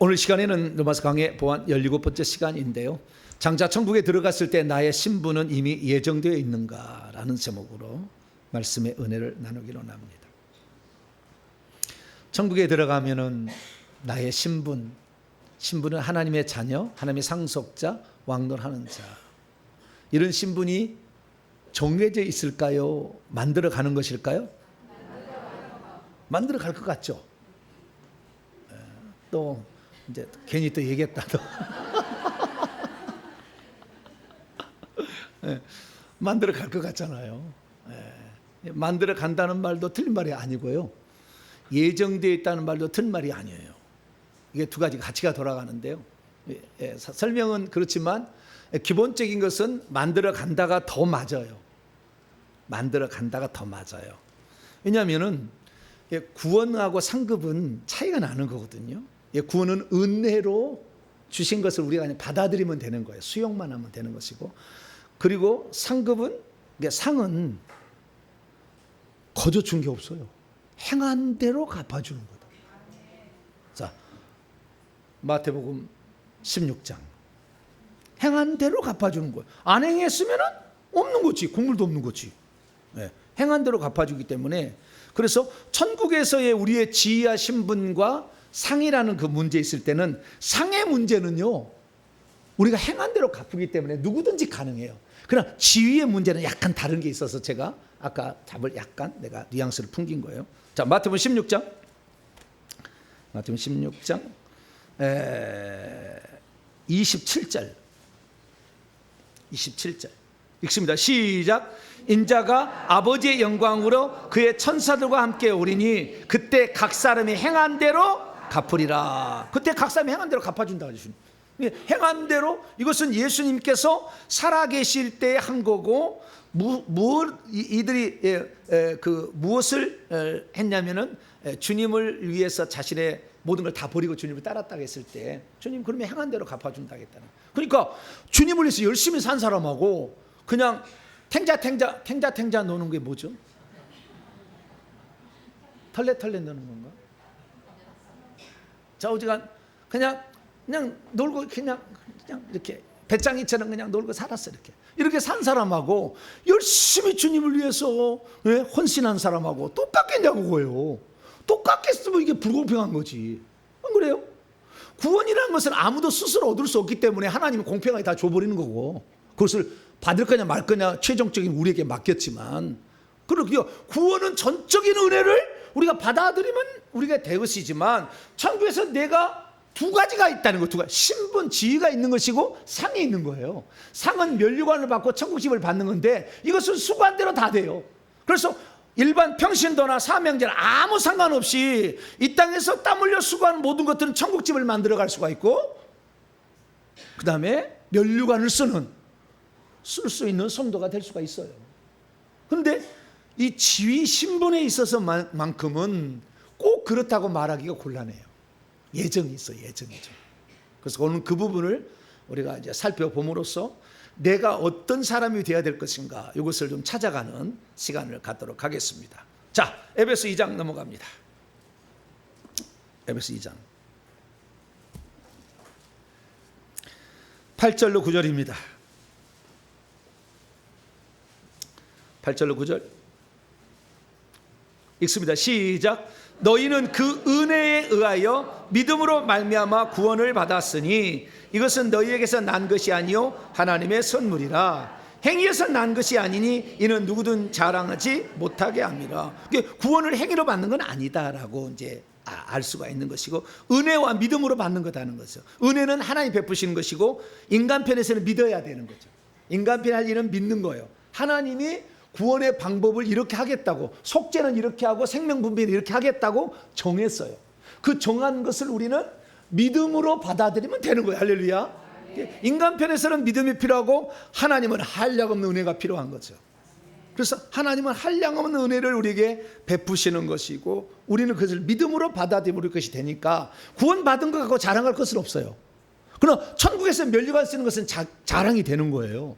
오늘 시간에는 로마서 강해 보안 17번째 시간인데요. 장차 천국에 들어갔을 때 나의 신분은 이미 예정되어 있는가라는 제목으로 말씀의 은혜를 나누기로 합니다. 천국에 들어가면은 나의 신분은 하나님의 자녀, 하나님의 상속자, 왕노하는 자. 이런 신분이 정해져 있을까요? 만들어 가는 것일까요? 만들어 갈 것 같죠? 또 이제 괜히 또 얘기했다. 만들어 갈 것 같잖아요. 만들어 간다는 말도 틀린 말이 아니고요. 예정되어 있다는 말도 틀린 말이 아니에요. 이게 두 가지 가치가 돌아가는데요. 설명은 그렇지만 기본적인 것은 만들어 간다가 더 맞아요. 만들어 간다가 더 맞아요. 왜냐하면은 구원하고 상급은 차이가 나는 거거든요. 구원은 은혜로 주신 것을 우리가 그냥 받아들이면 되는 거예요. 수용만 하면 되는 것이고, 그리고 상급은, 상은 거저 준 게 없어요. 행한 대로 갚아주는 거다. 자, 마태복음 16장. 행한 대로 갚아주는 거예요. 안 행했으면 없는 거지. 국물도 없는 거지. 행한 대로 갚아주기 때문에, 그래서 천국에서의 우리의 지위와 신분과 상이라는 그 문제 있을 때는, 상의 문제는요 우리가 행한 대로 갚기 때문에 누구든지 가능해요. 그러나 지위의 문제는 약간 다른 게 있어서 제가 아까 답을 약간 내가 뉘앙스를 풍긴 거예요. 자, 마태복음 16장 27절 읽습니다. 시작. 인자가 아버지의 영광으로 그의 천사들과 함께 오리니 그때 각 사람이 행한 대로 갚으리라. 그때 각 사람이 행한 대로 갚아준다. 행한 대로, 이것은 예수님께서 살아계실 때 한 거고, 이들이 무엇을 했냐면은 주님을 위해서 자신의 모든 걸 다 버리고 주님을 따랐다고 했을 때, 주님 그러면 행한 대로 갚아준다 했다는. 그러니까 주님을 위해서 열심히 산 사람하고 그냥 탱자 노는 게 뭐죠? 털레 노는 건가? 좌우지간 그냥 놀고 그냥 이렇게 배짱이처럼 그냥 놀고 살았어. 이렇게 산 사람하고 열심히 주님을 위해서 헌신한 사람하고 똑같겠냐고 그거예요. 똑같겠으면 이게 불공평한 거지. 안 그래요? 구원이라는 것은 아무도 스스로 얻을 수 없기 때문에 하나님이 공평하게 다 줘버리는 거고, 그것을 받을 거냐 말 거냐 최종적인 우리에게 맡겼지만, 그리고 구원은 전적인 은혜를 우리가 받아들이면 우리가 될 것이지만, 천국에서 내가 두 가지가 있다는 거, 두 가지. 신분, 지위가 있는 것이고 상이 있는 거예요. 상은 면류관을 받고 천국집을 받는 건데, 이것은 수고한대로 다 돼요. 그래서 일반 평신도나 사명제나 아무 상관없이 이 땅에서 땀 흘려 수고하는 모든 것들은 천국집을 만들어 갈 수가 있고, 그 다음에 면류관을 쓸 수 있는 성도가 될 수가 있어요. 그런데 이 지위 신분에 있어서만큼은 꼭 그렇다고 말하기가 곤란해요. 예정이 있어요. 예정이죠. 그래서 오늘 그 부분을 우리가 이제 살펴봄으로써 내가 어떤 사람이 되어야 될 것인가, 이것을 좀 찾아가는 시간을 갖도록 하겠습니다. 자, 에베소 2장 넘어갑니다. 에베소 2장 8절로 9절입니다. 8절로 9절 읽습니다. 시작. 너희는 그 은혜에 의하여 믿음으로 말미암아 구원을 받았으니 이것은 너희에게서 난 것이 아니요 하나님의 선물이라. 행위에서 난 것이 아니니 이는 누구든 자랑하지 못하게 함이라. 구원을 행위로 받는 건 아니다라고 이제 알 수가 있는 것이고, 은혜와 믿음으로 받는 거다는 거죠. 은혜는 하나님 베푸시는 것이고, 인간 편에서는 믿어야 되는 거죠. 인간 편에 할 일은 믿는 거예요. 하나님이 구원의 방법을 이렇게 하겠다고, 속죄는 이렇게 하고 생명분배는 이렇게 하겠다고 정했어요. 그 정한 것을 우리는 믿음으로 받아들이면 되는 거예요. 할렐루야. 인간 편에서는 믿음이 필요하고, 하나님은 한량없는 은혜가 필요한 거죠. 그래서 하나님은 한량없는 은혜를 우리에게 베푸시는 것이고, 우리는 그것을 믿음으로 받아들일 것이 되니까 구원받은 것 갖고 자랑할 것은 없어요. 그러나 천국에서 면류관 쓰는 것은 자랑이 되는 거예요.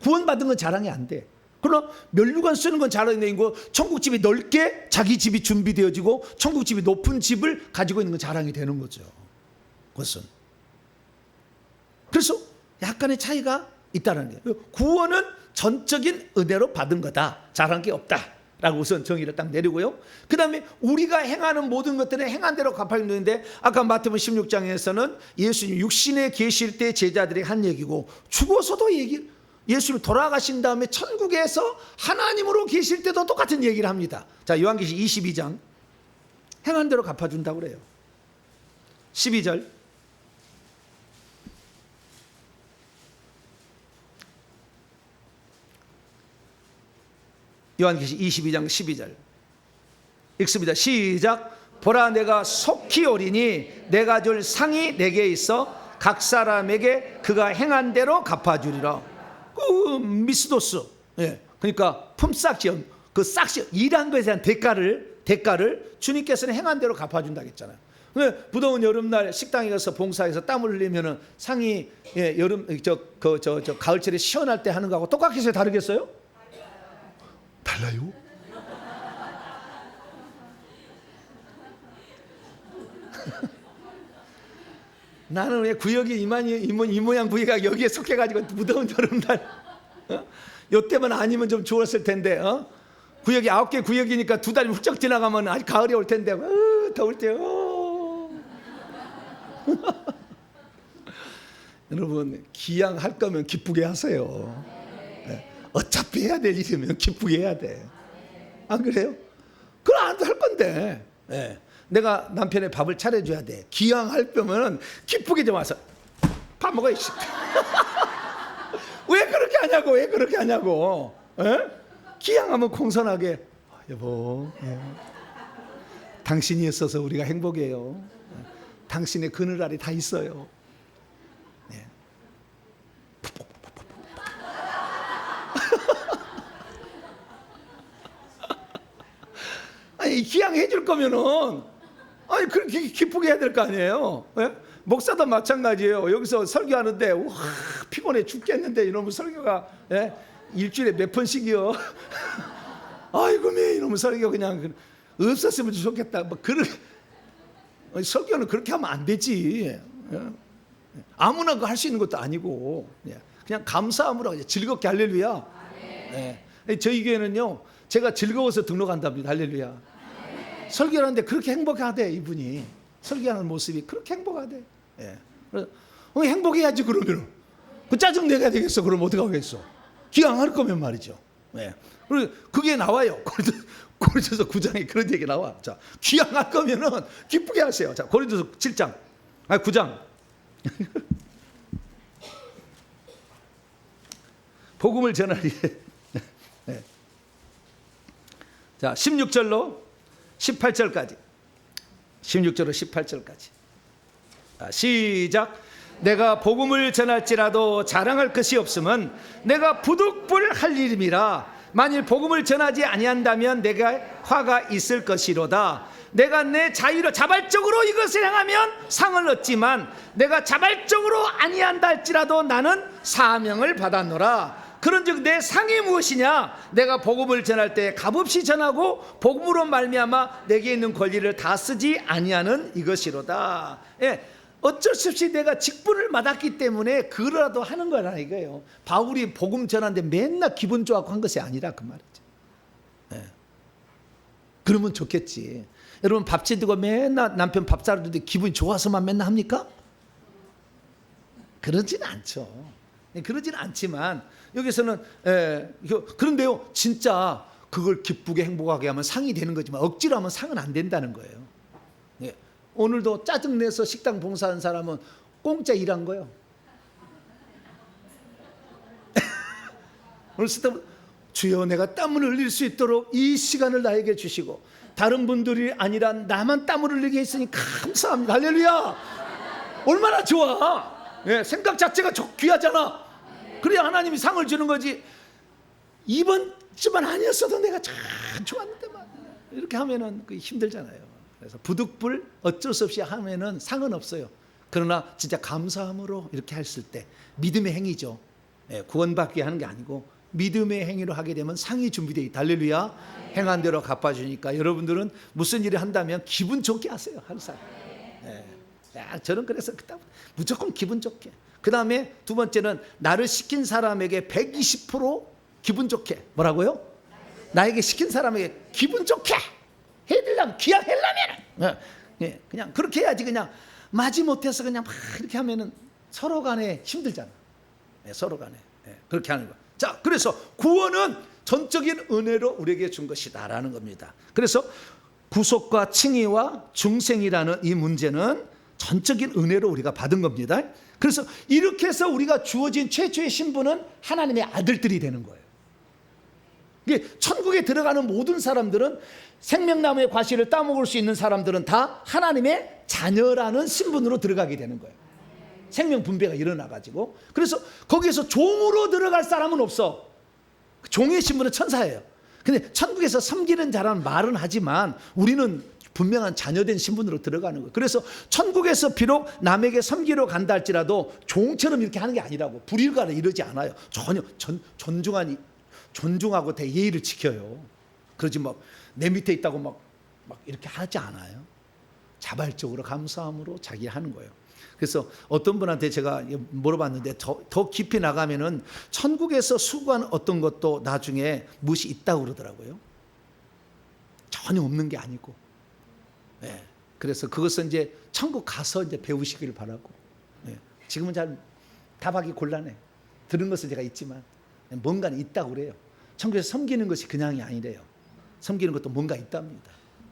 구원받은 건 자랑이 안 돼. 그러나 면류관 쓰는 건 자랑이 되는 거고, 천국집이 넓게 자기 집이 준비되어지고 천국집이 높은 집을 가지고 있는 건 자랑이 되는 거죠. 그것은. 그래서 약간의 차이가 있다는 거예요. 구원은 전적인 은혜로 받은 거다. 잘한 게 없다 라고 우선 정의를 딱 내리고요. 그 다음에 우리가 행하는 모든 것들은 행한 대로 갚아주는데, 아까 마태복음 16장에서는 예수님 육신에 계실 때 제자들이 한 얘기고, 죽어서도 예수님 돌아가신 다음에 천국에서 하나님으로 계실 때도 똑같은 얘기를 합니다. 자, 요한계시록 22장 행한 대로 갚아준다고 그래요. 12절 요한계시록 22장 12절 읽습니다. 시작. 보라, 내가 속히 오리니 내가 줄 상이 내게 있어 각 사람에게 그가 행한 대로 갚아주리라. 그 미스도스, 예, 그러니까 품삯이요, 그 싹시 일한 것에 대한 대가를 주님께서는 행한 대로 갚아준다고 했잖아요. 무더운 여름날 식당에 가서 봉사해서 땀을 흘리면은 상이, 예, 여름 가을철에 시원할 때 하는 거하고 똑같겠어요? 다르겠어요? 달라요? 나는 왜 구역이 이 모양 부위가 여기에 속해가지고 무더운 여름날, 요때만 아니면 좀 좋았을 텐데, 구역이 9개 구역이니까 2달이 훌쩍 지나가면 아직 가을이 올 텐데, 더울 때. 여러분, 기양할 거면 기쁘게 하세요. 어차피 해야 될 일이면 기쁘게 해야 돼. 안 그래요? 그럼 안 할 건데. 내가 남편의 밥을 차려줘야 돼. 기양할 거면 기쁘게 좀 와서 밥 먹어야지. 왜 그렇게 하냐고. 기양하면 공손하게, 여보, 당신이 있어서 우리가 행복해요. 당신의 그늘아래 다 있어요. 아니, 기양해 줄 거면은, 아니, 그렇게 기쁘게 해야 될 거 아니에요. 목사도 마찬가지예요. 여기서 설교하는데, 와, 피곤해 죽겠는데 이놈의 설교가, 일주일에 몇 번씩이요. 아이고, 이놈의 설교 그냥 없었으면 좋겠다. 뭐 그런 설교는 그렇게 하면 안 되지. 아무나 할 수 있는 것도 아니고, 그냥 감사함으로 즐겁게 할렐루야. 저희 교회는요, 제가 즐거워서 등록한답니다. 할렐루야. 설교를 하는데 그렇게 행복하대. 이분이 설교하는 모습이 그렇게 행복하대. 행복해야지. 그러면 그 짜증 내야 되겠어. 그럼 어떻게 하겠어? 기양할 거면 말이죠. 그게 나와요. 고린도서 9장에 그런 얘기 나와. 자, 기양할 거면은 기쁘게 하세요. 자, 고린도서 7장, 9장. 복음을 전하리. 자, 16절로 18절까지. 16절로 18절까지. 시작. 내가 복음을 전할지라도 자랑할 것이 없으면 내가 부득불할 일임이라. 만일 복음을 전하지 아니한다면 내가 화가 있을 것이로다. 내가 내 자발적으로 이것을 행하면 상을 얻지만 내가 자발적으로 아니한다 할지라도 나는 사명을 받았노라. 그런즉 내 상이 무엇이냐? 내가 복음을 전할 때 값없이 전하고 복음으로 말미암아 내게 있는 권리를 다 쓰지 아니하는 이것이로다. 어쩔 수 없이 내가 직분을 맡았기 때문에 그라도 하는 거라 이거예요. 바울이 복음 전하는데 맨날 기분 좋아하고 한 것이 아니라 그 말이죠. 그러면 좋겠지. 여러분, 밥 짓고 맨날 남편 밥 사주는데 기분이 좋아서만 맨날 합니까? 그러진 않죠. 그러진 않지만 여기서는 그런데요, 진짜 그걸 기쁘게 행복하게 하면 상이 되는 거지만 억지로 하면 상은 안 된다는 거예요. 오늘도 짜증내서 식당 봉사한 사람은 공짜 일한 거예요. 오늘 주여, 내가 땀을 흘릴 수 있도록 이 시간을 나에게 주시고 다른 분들이 아니라 나만 땀을 흘리게 했으니 감사합니다. 할렐루야. 얼마나 좋아. 생각 자체가 귀하잖아. 그래야 하나님이 상을 주는 거지. 이번 주만 아니었어도 내가 참 좋았는데 이렇게 하면은 힘들잖아요. 그래서 부득불 어쩔 수 없이 하면은 상은 없어요. 그러나 진짜 감사함으로 이렇게 했을 때 믿음의 행위죠. 구원받게 하는 게 아니고 믿음의 행위로 하게 되면 상이 준비되어 있다. 할렐루야. 행한 대로 갚아주니까 여러분들은 무슨 일을 한다면 기분 좋게 하세요. 항상. 야, 저는 그래서 그때 무조건 기분 좋게. 그 다음에 두 번째는 나를 시킨 사람에게 120% 기분 좋게. 뭐라고요? 나에게 시킨 사람에게 기분 좋게 해드리려면, 귀향하려면 그냥 그렇게 해야지. 그냥 마지못해서 그냥 막 이렇게 하면은 서로 간에 힘들잖아. 서로 간에 그렇게 하는 거. 자, 그래서 구원은 전적인 은혜로 우리에게 준 것이다라는 겁니다. 그래서 구속과 칭의와 중생이라는 이 문제는 전적인 은혜로 우리가 받은 겁니다. 그래서 이렇게 해서 우리가 주어진 최초의 신분은 하나님의 아들들이 되는 거예요. 이게 천국에 들어가는 모든 사람들은, 생명나무의 과실을 따먹을 수 있는 사람들은 다 하나님의 자녀라는 신분으로 들어가게 되는 거예요. 생명 분배가 일어나가지고. 그래서 거기에서 종으로 들어갈 사람은 없어. 종의 신분은 천사예요. 근데 천국에서 섬기는 자라는 말은 하지만 우리는 분명한 자녀된 신분으로 들어가는 거예요. 그래서 천국에서 비록 남에게 섬기러 간다 할지라도 종처럼 이렇게 하는 게 아니라고, 불일가를 이러지 않아요. 전혀 존중하고 예의를 지켜요. 그러지 막 내 밑에 있다고 막 이렇게 하지 않아요. 자발적으로 감사함으로 자기 하는 거예요. 그래서 어떤 분한테 제가 물어봤는데 더 깊이 나가면은 천국에서 수고한 어떤 것도 나중에 무엇이 있다고 그러더라고요. 전혀 없는 게 아니고. 네. 그래서 그것은 이제 천국 가서 이제 배우시기를 바라고. 네. 지금은 잘 답하기 곤란해. 들은 것은 제가 있지만 뭔가는 있다고 그래요. 천국에서 섬기는 것이 그냥이 아니래요. 섬기는 것도 뭔가 있답니다.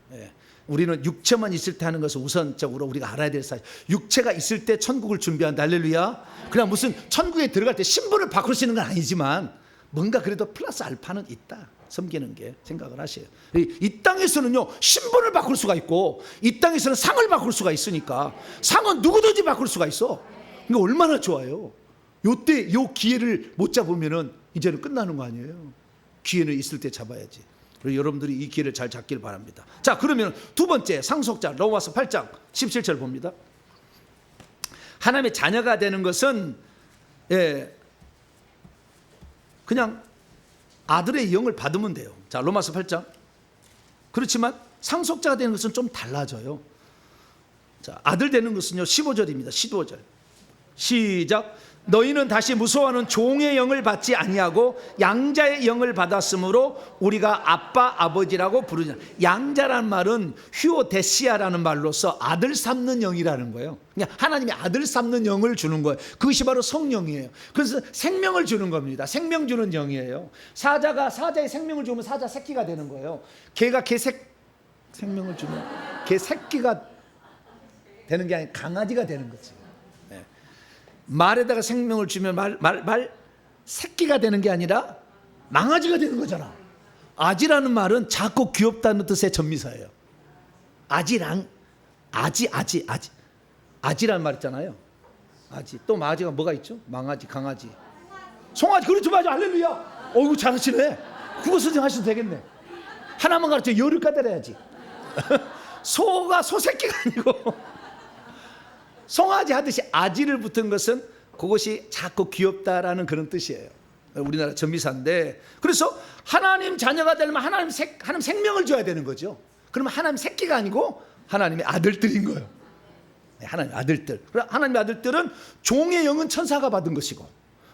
네. 우리는 육체만 있을 때 하는 것을 우선적으로 우리가 알아야 될 사실. 육체가 있을 때 천국을 준비한다. 할렐루야. 그냥 무슨 천국에 들어갈 때 신분을 바꿀 수 있는 건 아니지만 뭔가 그래도 플러스 알파는 있다. 섬기는 게 생각을 하셔요. 이 땅에서는요, 신분을 바꿀 수가 있고 이 땅에서는 상을 바꿀 수가 있으니까 상은 누구든지 바꿀 수가 있어. 이거 얼마나 좋아요. 요때 요 기회를 못 잡으면은 이제는 끝나는 거 아니에요. 기회는 있을 때 잡아야지. 그리고 여러분들이 이 기회를 잘 잡길 바랍니다. 자, 그러면 두 번째 상속자, 로마서 8장 17절 봅니다. 하나님의 자녀가 되는 것은 그냥 아들의 영을 받으면 돼요. 자, 로마서 8장. 그렇지만 상속자가 되는 것은 좀 달라져요. 자, 아들 되는 것은요, 15절입니다. 15절. 시작. 너희는 다시 무서워하는 종의 영을 받지 아니하고 양자의 영을 받았으므로 우리가 아빠 아버지라고 부르냐. 양자란 말은 휴오데시아라는 말로서 아들 삼는 영이라는 거예요. 그냥 하나님이 아들 삼는 영을 주는 거예요. 그것이 바로 성령이에요. 그래서 생명을 주는 겁니다. 생명 주는 영이에요. 사자의 생명을 주면 사자 새끼가 되는 거예요. 개가 생명을 주면 개 새끼가 되는 게 아니라 강아지가 되는 거지. 말에다가 생명을 주면 말 새끼가 되는 게 아니라 망아지가 되는 거잖아. 아지라는 말은 작고 귀엽다는 뜻의 전미사예요. 아지라는 말 있잖아요. 아지. 또 아지가 뭐가 있죠? 망아지, 강아지, 송아지. 그렇죠, 맞아. 할렐루야. 어이구, 잘하시네. 국어 선생하셔도 되겠네. 하나만 가르쳐 열을 까달아야지. 소가 소새끼가 아니고 송아지 하듯이 아지를 붙은 것은 그것이 작고 귀엽다라는 그런 뜻이에요. 우리나라 전미사인데, 그래서 하나님 자녀가 되려면 하나님 생명을 줘야 되는 거죠. 그러면 하나님 새끼가 아니고 하나님의 아들들인 거예요. 하나님의 아들들. 하나님의 아들들은 종의 영은 천사가 받은 것이고,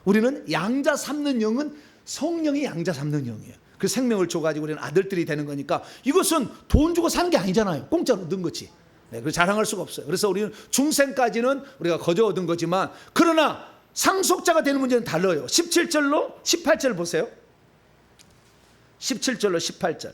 우리는 양자 삼는 영은 성령이 양자 삼는 영이에요. 그 생명을 줘가지고 우리는 아들들이 되는 거니까 이것은 돈 주고 사는 게 아니잖아요. 공짜로 얻은 거지. 그래서 자랑할 수가 없어요. 그래서 우리는 중생까지는 우리가 거저 얻은 거지만, 그러나 상속자가 되는 문제는 달라요. 17절로 18절 보세요. 17절로 18절.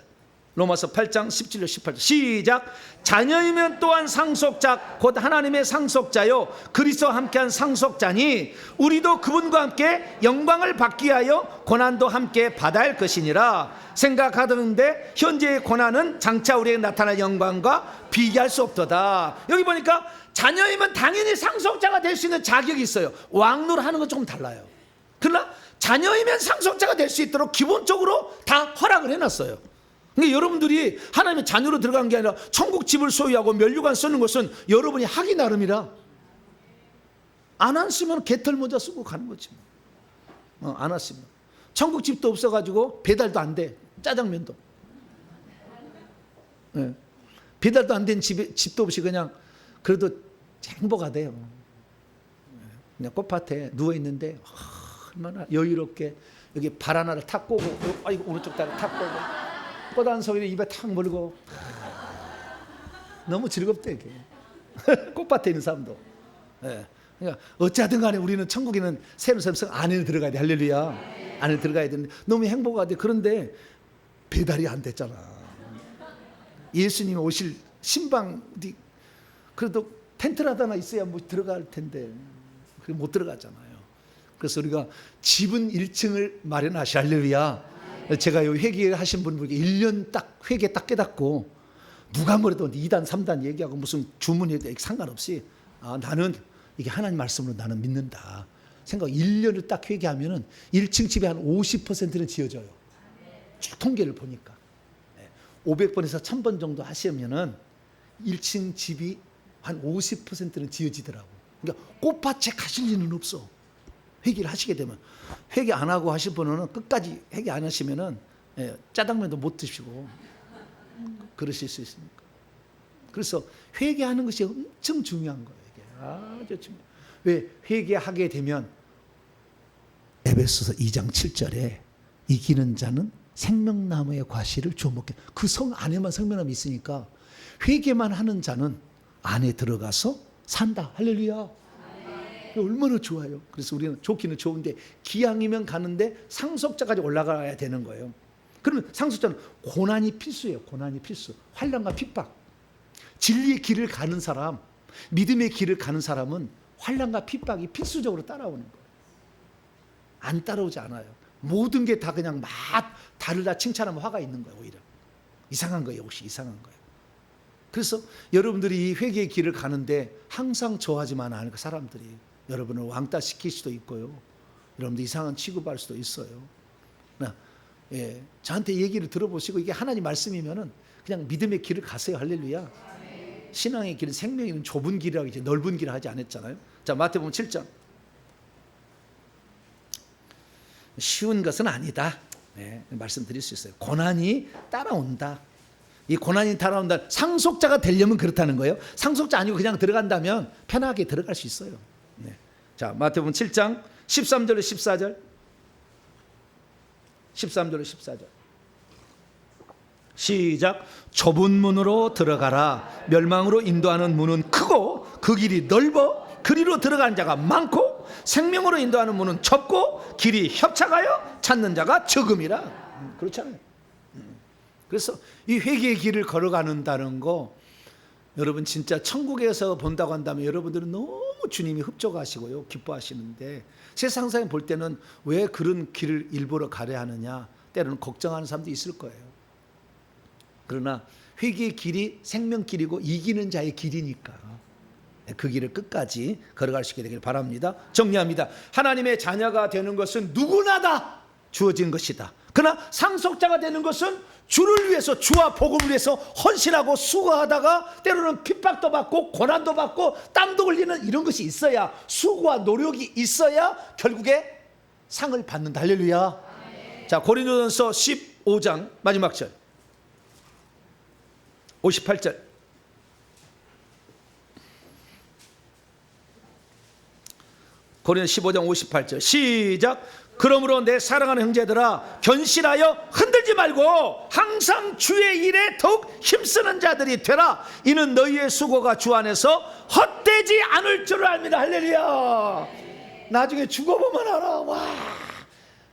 로마서 8장 17절 18절. 시작. 자녀이면 또한 상속자 곧 하나님의 상속자요 그리스도와 함께한 상속자니 우리도 그분과 함께 영광을 받기 위하여 고난도 함께 받아야 할 것이니라. 생각하던데 현재의 고난은 장차 우리에게 나타날 영광과 비교할 수 없도다. 여기 보니까 자녀이면 당연히 상속자가 될 수 있는 자격이 있어요. 왕노로 하는 건 조금 달라요. 그러나 자녀이면 상속자가 될 수 있도록 기본적으로 다 허락을 해놨어요. 그러니까 여러분들이 하나님의 자녀로 들어간 게 아니라 천국 집을 소유하고 면류관 쓰는 것은 여러분이 하기 나름이라. 안 왔으면 개털 모자 쓰고 가는 거지. 안 왔으면 천국 집도 없어가지고 배달도 안 돼. 짜장면도. 배달도 안 된 집도 없이 그냥 그래도 행복가 돼요. 그냥 꽃밭에 누워 있는데 얼마나 여유롭게 여기 발 하나를 탁 꼬고, 아이고 오른쪽 다리 탁 꼬고, 꽃 한 송이를 입에 탁 물고, 너무 즐겁대 이게. 꽃밭에 있는 사람도. 예. 그러니까 어찌하든 간에 우리는 천국에는 새로운 성 안에 들어가야 돼. 할렐루야. 안에 들어가야 되는데 너무 행복하대. 그런데 배달이 안 됐잖아. 예수님 오실 신방, 그래도 텐트라도 하나 있어야 뭐 들어갈 텐데 못 들어가잖아요. 그래서 우리가 집은 1층을 마련하시. 할렐루야. 제가 요 회개하신 분들께 1년 딱 회개 딱 깨닫고, 누가 뭐래도 2단 3단 얘기하고 무슨 주문해도 상관없이, 나는 이게 하나님 말씀으로 나는 믿는다 생각. 1년을 딱 회개하면은 1층 집에 한 50%는 지어져요. 쭉 통계를 보니까 500번에서 1000번 정도 하시면은 1층 집이 한 50%는 지어지더라고. 그러니까 꽃밭에 가실 일은 없어. 회개를 하시게 되면. 회개 안 하고 하실 분은 끝까지 회개 안 하시면은 짜장면도 못 드시고 그러실 수 있으니까. 그래서 회개하는 것이 엄청 중요한 거예요. 이게 아주 중요해요. 왜? 회개하게 되면 에베소서 2장 7절에 이기는 자는 생명나무의 과실을 주워 먹게. 그 성 안에만 생명나무 있으니까 회개만 하는 자는 안에 들어가서 산다. 할렐루야. 얼마나 좋아요. 그래서 우리는 좋기는 좋은데 기왕이면 가는데 상속자까지 올라가야 되는 거예요. 그러면 상속자는 고난이 필수예요. 고난이 필수. 환난과 핍박. 진리의 길을 가는 사람, 믿음의 길을 가는 사람은 환난과 핍박이 필수적으로 따라오는 거예요. 안 따라오지 않아요. 모든 게 다 그냥 막 다를 다 칭찬하면 화가 있는 거예요. 오히려 이상한 거예요. 혹시 이상한 거예요. 그래서 여러분들이 이 회개의 길을 가는데 항상 좋아하지만 않을 사람들이 여러분을 왕따 시킬 수도 있고요. 여러분들 이상한 취급할 수도 있어요. 저한테 얘기를 들어보시고 이게 하나님 말씀이면은 그냥 믿음의 길을 가세요. 할렐루야. 신앙의 길은 생명이 좁은 길이라고 이제 넓은 길을 하지 않았잖아요. 자, 마태복음 7장. 쉬운 것은 아니다. 말씀드릴 수 있어요. 고난이 따라온다. 이 고난이 따라온다. 상속자가 되려면 그렇다는 거예요. 상속자 아니고 그냥 들어간다면 편하게 들어갈 수 있어요. 자, 마태복음 7장 13절에 14절. 13절에 14절. 시작. 좁은 문으로 들어가라. 멸망으로 인도하는 문은 크고 그 길이 넓어 그리로 들어가는 자가 많고 생명으로 인도하는 문은 좁고 길이 협착하여 찾는 자가 적음이라. 그렇잖아요. 그래서 이 회개의 길을 걸어가는다는 거, 여러분 진짜 천국에서 본다고 한다면 여러분들은 너무 주님이 흡족하시고요, 기뻐하시는데 세상사람 볼 때는 왜 그런 길을 일부러 가려 하느냐, 때로는 걱정하는 사람도 있을 거예요. 그러나 회개의 길이 생명길이고 이기는 자의 길이니까 그 길을 끝까지 걸어갈 수 있게 되길 바랍니다. 정리합니다. 하나님의 자녀가 되는 것은 누구나 다 주어진 것이다. 그러나 상속자가 되는 것은 주를 위해서, 주와 복음을 위해서 헌신하고 수고하다가 때로는 핍박도 받고 고난도 받고 땀도 흘리는 이런 것이 있어야, 수고와 노력이 있어야 결국에 상을 받는다. 할렐루야. 자, 고린도전서 15장 마지막 절 58절. 고린도 15장 58절 시작. 그러므로 내 사랑하는 형제들아, 견실하여 흔들지 말고 항상 주의 일에 더욱 힘쓰는 자들이 되라. 이는 너희의 수고가 주 안에서 헛되지 않을 줄을 압니다. 할렐루야. 나중에 죽어보면 알아. 와,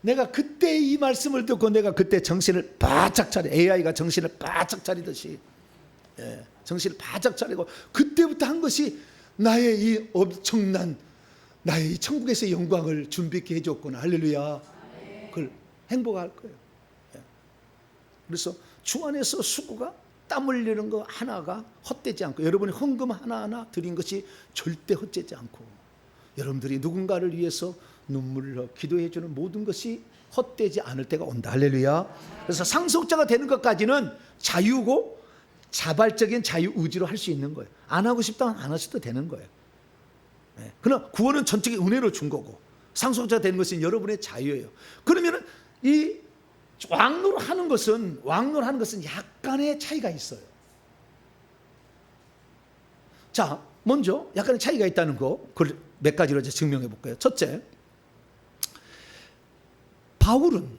내가 그때 이 말씀을 듣고 내가 그때 정신을 바짝 차려, AI가 정신을 바짝 차리듯이 정신을 바짝 차리고 그때부터 한 것이 나의 이 엄청난, 나의 이 천국에서의 영광을 준비케 해줬구나. 할렐루야. 그걸 행복할 거예요. 그래서 주 안에서 수고가, 땀 흘리는 거 하나가 헛되지 않고, 여러분이 헌금 하나하나 드린 것이 절대 헛되지 않고, 여러분들이 누군가를 위해서 눈물을 흘려 기도해 주는 모든 것이 헛되지 않을 때가 온다. 할렐루야. 그래서 상속자가 되는 것까지는 자유고 자발적인 자유의지로 할 수 있는 거예요. 안 하고 싶다면 안 하셔도 되는 거예요. 그러나 구원은 전적인 은혜로 준 거고, 상속자 되는 것은 여러분의 자유예요. 그러면 이 왕노로 하는 것은 약간의 차이가 있어요. 자, 먼저 약간의 차이가 있다는 거, 그걸 몇 가지로 이제 증명해 볼까요? 첫째, 바울은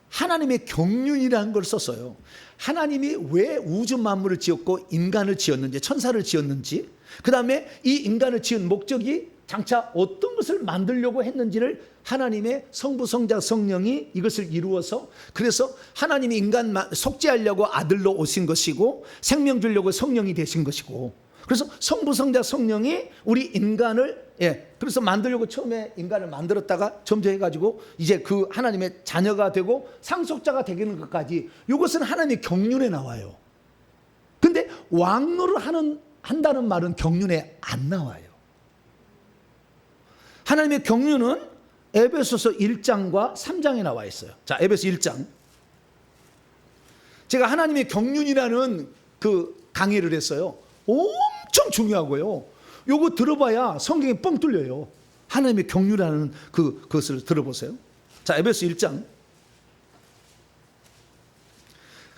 하나님의 경륜이라는 걸 썼어요. 하나님이 왜 우주 만물을 지었고 인간을 지었는지, 천사를 지었는지, 그 다음에 이 인간을 지은 목적이 장차 어떤 것을 만들려고 했는지를 하나님의 성부, 성자, 성령이 이것을 이루어서, 그래서 하나님이 인간 속죄하려고 아들로 오신 것이고 생명 주려고 성령이 되신 것이고, 그래서 성부, 성자, 성령이 우리 인간을 그래서 만들려고 처음에 인간을 만들었다가 점점 해가지고 이제 그 하나님의 자녀가 되고 상속자가 되는 것까지, 이것은 하나님의 경륜에 나와요. 근데 왕노를 한다는 말은 경륜에 안 나와요. 하나님의 경륜은 에베소서 1장과 3장에 나와 있어요. 자, 에베소 1장. 제가 하나님의 경륜이라는 그 강의를 했어요. 엄청 중요하고요. 요거 들어봐야 성경이 뻥 뚫려요. 하나님의 경륜이라는 그것을 들어보세요. 자, 에베소 1장.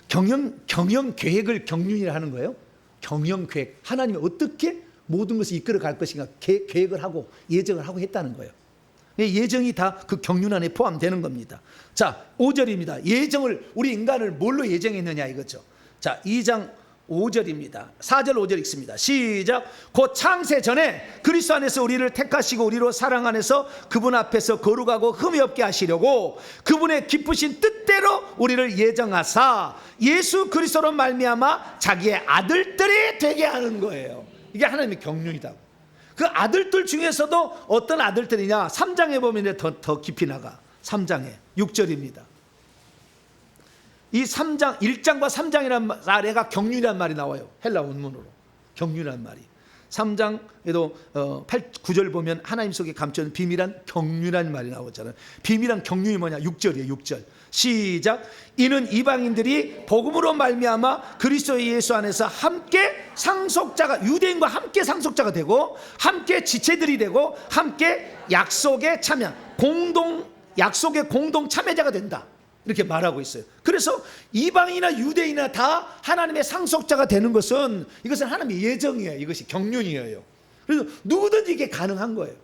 경영 계획을 경륜이라 하는 거예요. 경영 계획. 하나님이 어떻게 모든 것을 이끌어 갈 것인가 계획을 하고 예정을 하고 했다는 거예요. 예정이 다 그 경륜 안에 포함되는 겁니다. 자, 5절입니다. 예정을, 우리 인간을 뭘로 예정했느냐 이거죠. 자, 2장 5절입니다. 4절 5절 읽습니다. 시작. 곧 창세 전에 그리스도 안에서 우리를 택하시고 우리로 사랑 안에서 그분 앞에서 거룩하고 흠이 없게 하시려고 그분의 기쁘신 뜻대로 우리를 예정하사 예수 그리스도로 말미암아 자기의 아들들이 되게 하는 거예요. 이게 하나님의 경륜이다. 그 아들들 중에서도 어떤 아들들이냐, 3장에 보면 더 깊이 나가. 3장에 6절입니다. 이 3장, 1장과 3장이라는 말에가 경륜이라는 말이 나와요. 헬라 원문으로. 경륜이라는 말이. 3장에도 9절 보면 하나님 속에 감춰있는 비밀한 경륜이라는 말이 나오잖아요. 비밀한 경륜이 뭐냐? 6절이에요. 6절. 시작. 이는 이방인들이 복음으로 말미암아 그리스도 예수 안에서 함께 상속자가, 유대인과 함께 상속자가 되고 함께 지체들이 되고 함께 약속에 참여, 약속의 공동 참여자가 된다. 이렇게 말하고 있어요. 그래서 이방이나 유대인이나 다 하나님의 상속자가 되는 것은, 이것은 하나님의 예정이에요. 이것이 경륜이에요. 그래서 누구든지 이게 가능한 거예요.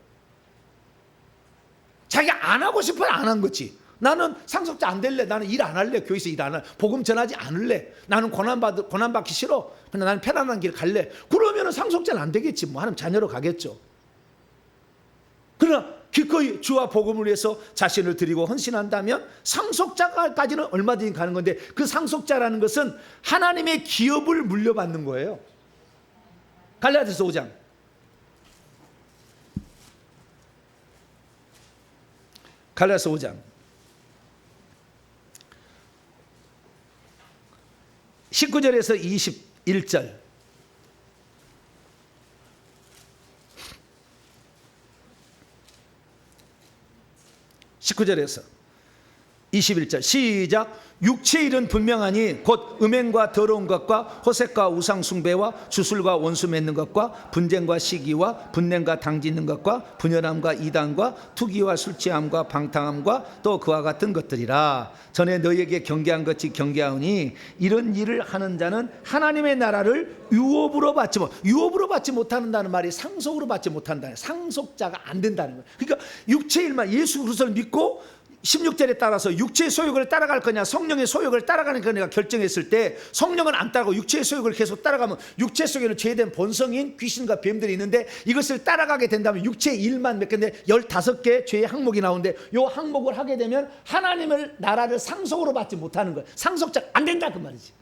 자기가 안 하고 싶으면 안 한 거지. 나는 상속자 안 될래. 나는 일 안 할래. 교회에서 일 안 할래. 복음 전하지 않을래. 나는 고난받기 싫어. 그냥 나는 편안한 길 갈래. 그러면 상속자는 안 되겠지. 뭐 하나님 자녀로 가겠죠. 그러나 기꺼이 주와 복음을 위해서 자신을 드리고 헌신한다면 상속자까지는 얼마든지 가는 건데, 그 상속자라는 것은 하나님의 기업을 물려받는 거예요. 갈라디아서 5장. 갈라디아서 5장 19절에서 21절. (19절에서 21절) 시작. 육체의 일은 분명하니 곧 음행과 더러운 것과 호색과 우상 숭배와 주술과 원수 맺는 것과 분쟁과 시기와 분냄과 당짓는 것과 분열함과 이단과 투기와 술 취함과 방탕함과 또 그와 같은 것들이라. 전에 너희에게 경계한 것이 경계하오니 이런 일을 하는 자는 하나님의 나라를 유업으로 받지 못한다는 말이 상속으로 받지 못한다는, 상속자가 안 된다는 거예요. 그러니까 육체의 일만, 예수 그리스도를 믿고 16절에 따라서 육체의 소욕을 따라갈 거냐 성령의 소욕을 따라가는 거냐 결정했을 때, 성령은 안 따라가고 육체의 소욕을 계속 따라가면 육체 속에는 죄된 본성인 귀신과 뱀들이 있는데, 이것을 따라가게 된다면 육체의 일만 몇 개인데 15개 죄의 항목이 나오는데, 이 항목을 하게 되면 하나님의 나라를 상속으로 받지 못하는 거예요. 상속자 안 된다 그 말이지.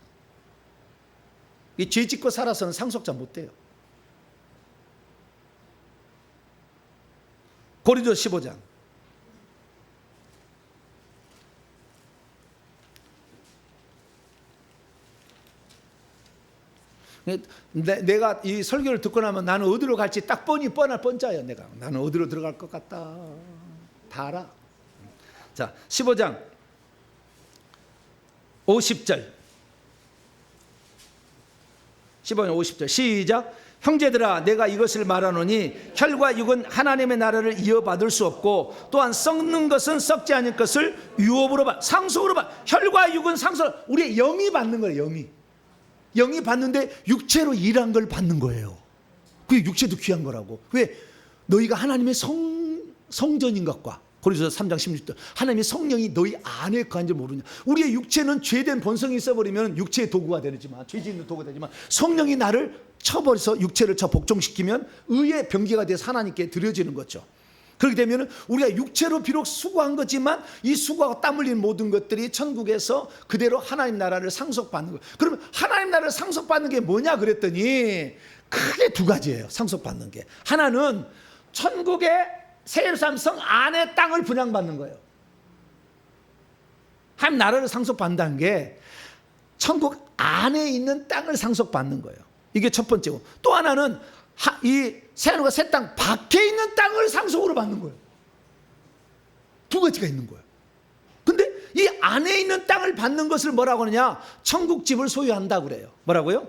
이 죄 짓고 살아서는 상속자 못 돼요. 고린도서 15장. 내가 이 설교를 듣고 나면 나는 어디로 갈지 딱 뻔할 뻔자예요. 나는 어디로 들어갈 것 같다. 다 알아. 자, 15장 50절. 15장 50절 시작. 형제들아, 내가 이것을 말하노니 혈과 육은 하나님의 나라를 이어받을 수 없고, 또한 썩는 것은 썩지 않을 것을 유업으로 상속으로 혈과 육은 상속, 우리의 영이 받는 거예요. 영이. 영이 받는데 육체로 일한 걸 받는 거예요. 그게 육체도 귀한 거라고. 왜? 너희가 하나님의 성전인 것과 고린도서 3장 16절 하나님의 성령이 너희 안에 거한 줄 모르냐. 우리의 육체는 죄된 본성이 있어버리면 육체의 도구가 되지만, 죄 짓는 도구가 되지만, 성령이 나를 쳐버려서 육체를 복종시키면 의의 병기가 돼서 하나님께 드려지는 거죠. 그렇게 되면 우리가 육체로 비록 수고한 거지만 이 수고하고 땀 흘린 모든 것들이 천국에서 그대로 하나님 나라를 상속받는 거예요. 그러면 하나님 나라를 상속받는 게 뭐냐 그랬더니 크게 두 가지예요. 상속받는 게. 하나는 천국의 새 예루살렘 성 안에 땅을 분양받는 거예요. 하나님 나라를 상속받는다는 게 천국 안에 있는 땅을 상속받는 거예요. 이게 첫 번째고, 또 하나는 이 새하늘과 새 땅 밖에 있는 땅을 상속으로 받는 거예요. 두 가지가 있는 거예요. 근데 이 안에 있는 땅을 받는 것을 뭐라고 하느냐? 천국집을 소유한다 그래요. 뭐라고요?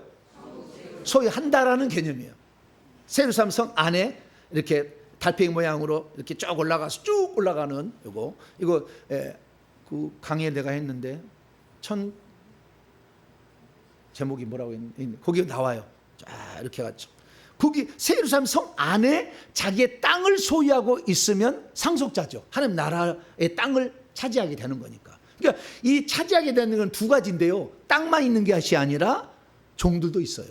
소유한다라는 개념이에요. 새 예루살렘 성 안에 이렇게 달팽이 모양으로 이렇게 쭉 올라가서 쭉 올라가는 이거 그 강의에 내가 했는데 제목이 뭐라고 했는데 거기 나와요. 쫙 이렇게 해가지고 거기 새 예루살렘 성 안에 자기의 땅을 소유하고 있으면 상속자죠. 하나님 나라의 땅을 차지하게 되는 거니까. 그러니까 이 차지하게 되는 건 두 가지인데요. 땅만 있는 것이 아니라 종들도 있어요.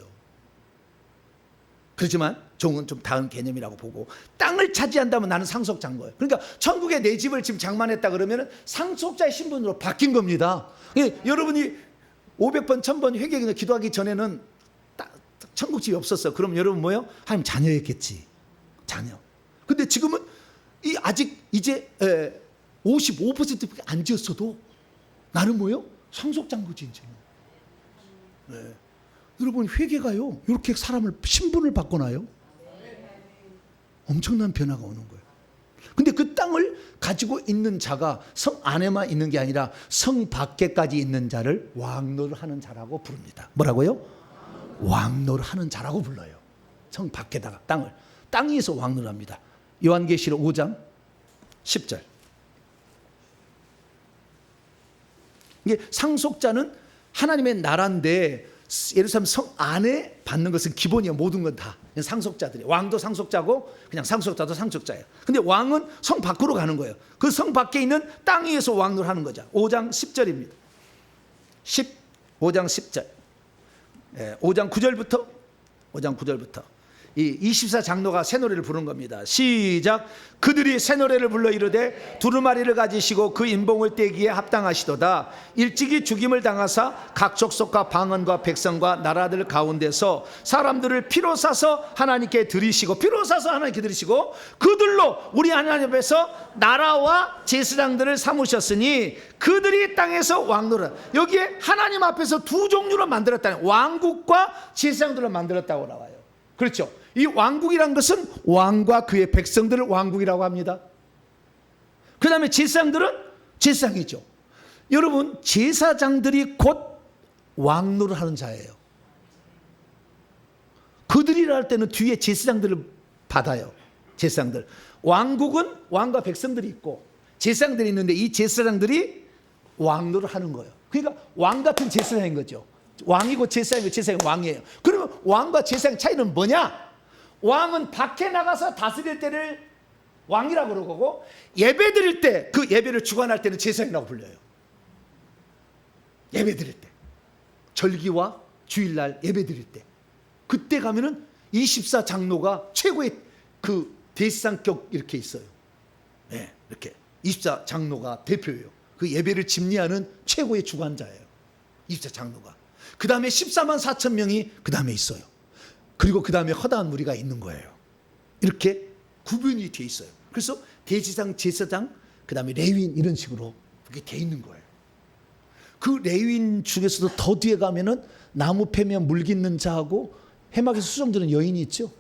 그렇지만 종은 좀 다른 개념이라고 보고, 땅을 차지한다면 나는 상속자인 거예요. 그러니까 천국에 내 집을 지금 장만했다 그러면 상속자의 신분으로 바뀐 겁니다. 여러분이 500번 1000번 회개기도 기도하기 전에는 천국집이 없었어. 그럼 여러분 뭐예요? 하나님 자녀였겠지. 자녀. 근데 지금은 아직 이제 55%밖에 안 지었어도 나는 뭐예요? 상속자인 거지 이제. 네. 여러분 회개가요 이렇게 사람을 신분을 바꿔놔요. 엄청난 변화가 오는 거예요. 근데 그 땅을 가지고 있는 자가 성 안에만 있는 게 아니라 성 밖에까지 있는 자를 왕노를 하는 자라고 부릅니다. 뭐라고요? 왕노를 하는 자라고 불러요. 성 밖에다가 땅 위에서 왕노를 합니다. 요한계시록 5장 10절. 이게 상속자는 하나님의 나라인데 예루살렘 성 안에 받는 것은 기본이야. 모든 건 다 상속자들이. 왕도 상속자고 그냥 상속자도 상속자예요. 근데 왕은 성 밖으로 가는 거예요. 그 성 밖에 있는 땅 위에서 왕노를 하는 거죠. 5장 10절입니다. 5장 10절. 5장 9절부터 이 24장로가 새 노래를 부른 겁니다. 시작. 그들이 새 노래를 불러 이르되 두루마리를 가지시고 그 인봉을 떼기에 합당하시도다. 일찍이 죽임을 당하사 각 족속과 방언과 백성과 나라들 가운데서 사람들을 피로 사서 하나님께 드리시고 그들로 우리 하나님 앞에서 나라와 제사장들을 삼으셨으니 그들이 땅에서 왕노를. 여기에 하나님 앞에서 두 종류로 만들었다는, 왕국과 제사장들로 만들었다고 나와요. 그렇죠. 이 왕국이란 것은 왕과 그의 백성들을 왕국이라고 합니다. 그 다음에 제사장들은 제사장이죠. 여러분 제사장들이 곧 왕노를 하는 자예요. 그들이라 할 때는 뒤에 제사장들을 받아요. 제사장들. 왕국은 왕과 백성들이 있고 제사장들이 있는데 이 제사장들이 왕노를 하는 거예요. 그러니까 왕 같은 제사장인 거죠. 왕이고 제사장이고 제사장이 왕이에요. 그러면 왕과 제사장 차이는 뭐냐? 왕은 밖에 나가서 다스릴 때를 왕이라고 그러고, 예배 드릴 때, 그 예배를 주관할 때는 제사장이라고 불려요. 예배 드릴 때, 절기와 주일날 예배 드릴 때, 그때 가면은 24장로가 최고의 그 대상격 이렇게 있어요. 네, 이렇게 24장로가 대표예요. 그 예배를 집리하는 최고의 주관자예요. 24장로가. 그 다음에 14만 4천 명이 그 다음에 있어요. 그리고 그 다음에 허다한 무리가 있는 거예요. 이렇게 구분이 돼 있어요. 그래서 대제사장, 제사장, 그 다음에 레위인 이런 식으로 그렇게 돼 있는 거예요. 그 레위인 중에서도 더 뒤에 가면은 나무 패며 물 깃는 자하고 해막에서 수정드는 여인이 있죠.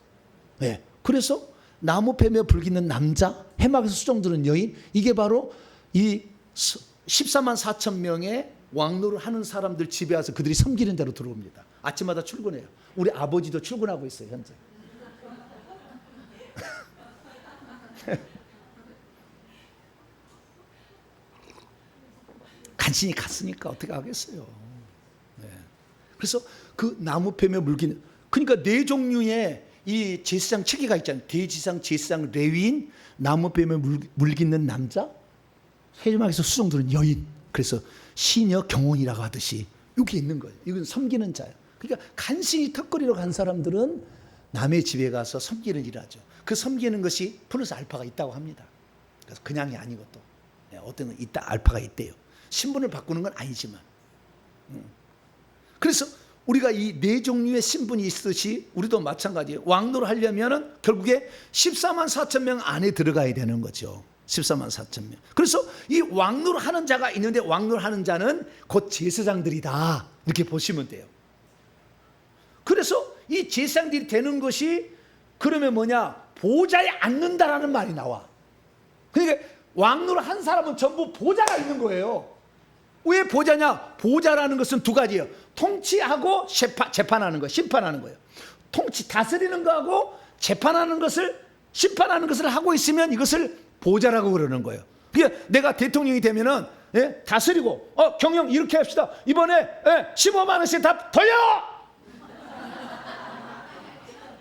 네. 그래서 나무 패며 불 깃는 남자, 해막에서 수정드는 여인, 이게 바로 이 14만 4천 명의 왕노를 하는 사람들 집에 와서 그들이 섬기는 대로 들어옵니다. 아침마다 출근해요. 우리 아버지도 출근하고 있어요, 현재. 간신히 갔으니까 어떻게 하겠어요. 네. 그래서 그 나무뱀에 물기는, 그러니까 네 종류의 이 제사장 체계가 있잖아요. 대제사장, 제사장, 레위인, 나무뱀에 물깃는 남자, 세리막에서 수종들은 여인. 그래서 시녀 경혼이라고 하듯이 여기 있는 거예요. 이건 섬기는 자예요. 그러니까 간신히 턱걸이로 간 사람들은 남의 집에 가서 섬기는 일을 하죠. 그 섬기는 것이 플러스 알파가 있다고 합니다. 그래서 그냥이 아니고 또 어떤 건 있다, 알파가 있대요. 신분을 바꾸는 건 아니지만. 그래서 우리가 이 네 종류의 신분이 있듯이 우리도 마찬가지예요. 왕노를 하려면 결국에 14만 4천 명 안에 들어가야 되는 거죠. 14만 4천 명. 그래서 이 왕노를 하는 자가 있는데, 왕노를 하는 자는 곧 제사장들이다, 이렇게 보시면 돼요. 그래서 이 제사장들이 되는 것이 그러면 뭐냐, 보좌에 앉는다라는 말이 나와. 그러니까 왕노를 한 사람은 전부 보좌가 있는 거예요. 왜 보좌냐? 보좌라는 것은 두 가지예요. 통치하고 재판하는 거, 심판하는 거예요. 통치, 다스리는 거하고 재판하는 것을, 심판하는 것을 하고 있으면 이것을 보좌라고 그러는 거예요. 그러니까 내가 대통령이 되면은, 다스리고, 경영 이렇게 합시다. 이번에 15만 원씩 다 돌려!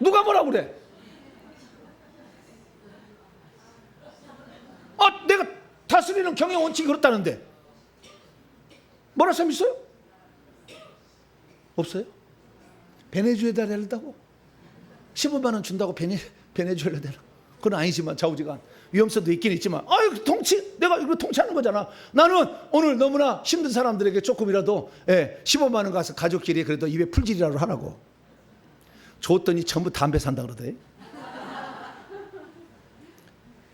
누가 뭐라고 그래? 내가 다스리는 경영 원칙이 그렇다는데 뭐라 사람 있어요? 없어요? 베네수엘라 된다고? 15만 원 준다고 베네수엘라 되나? 그건 아니지만 좌우지간 위험성도 있긴 있지만, 통치, 내가 이거 통치하는 거잖아. 나는 오늘 너무나 힘든 사람들에게 조금이라도 15만 원 가서 가족끼리 그래도 입에 풀질이라도 하라고 줬더니 전부 담배 산다 그러대.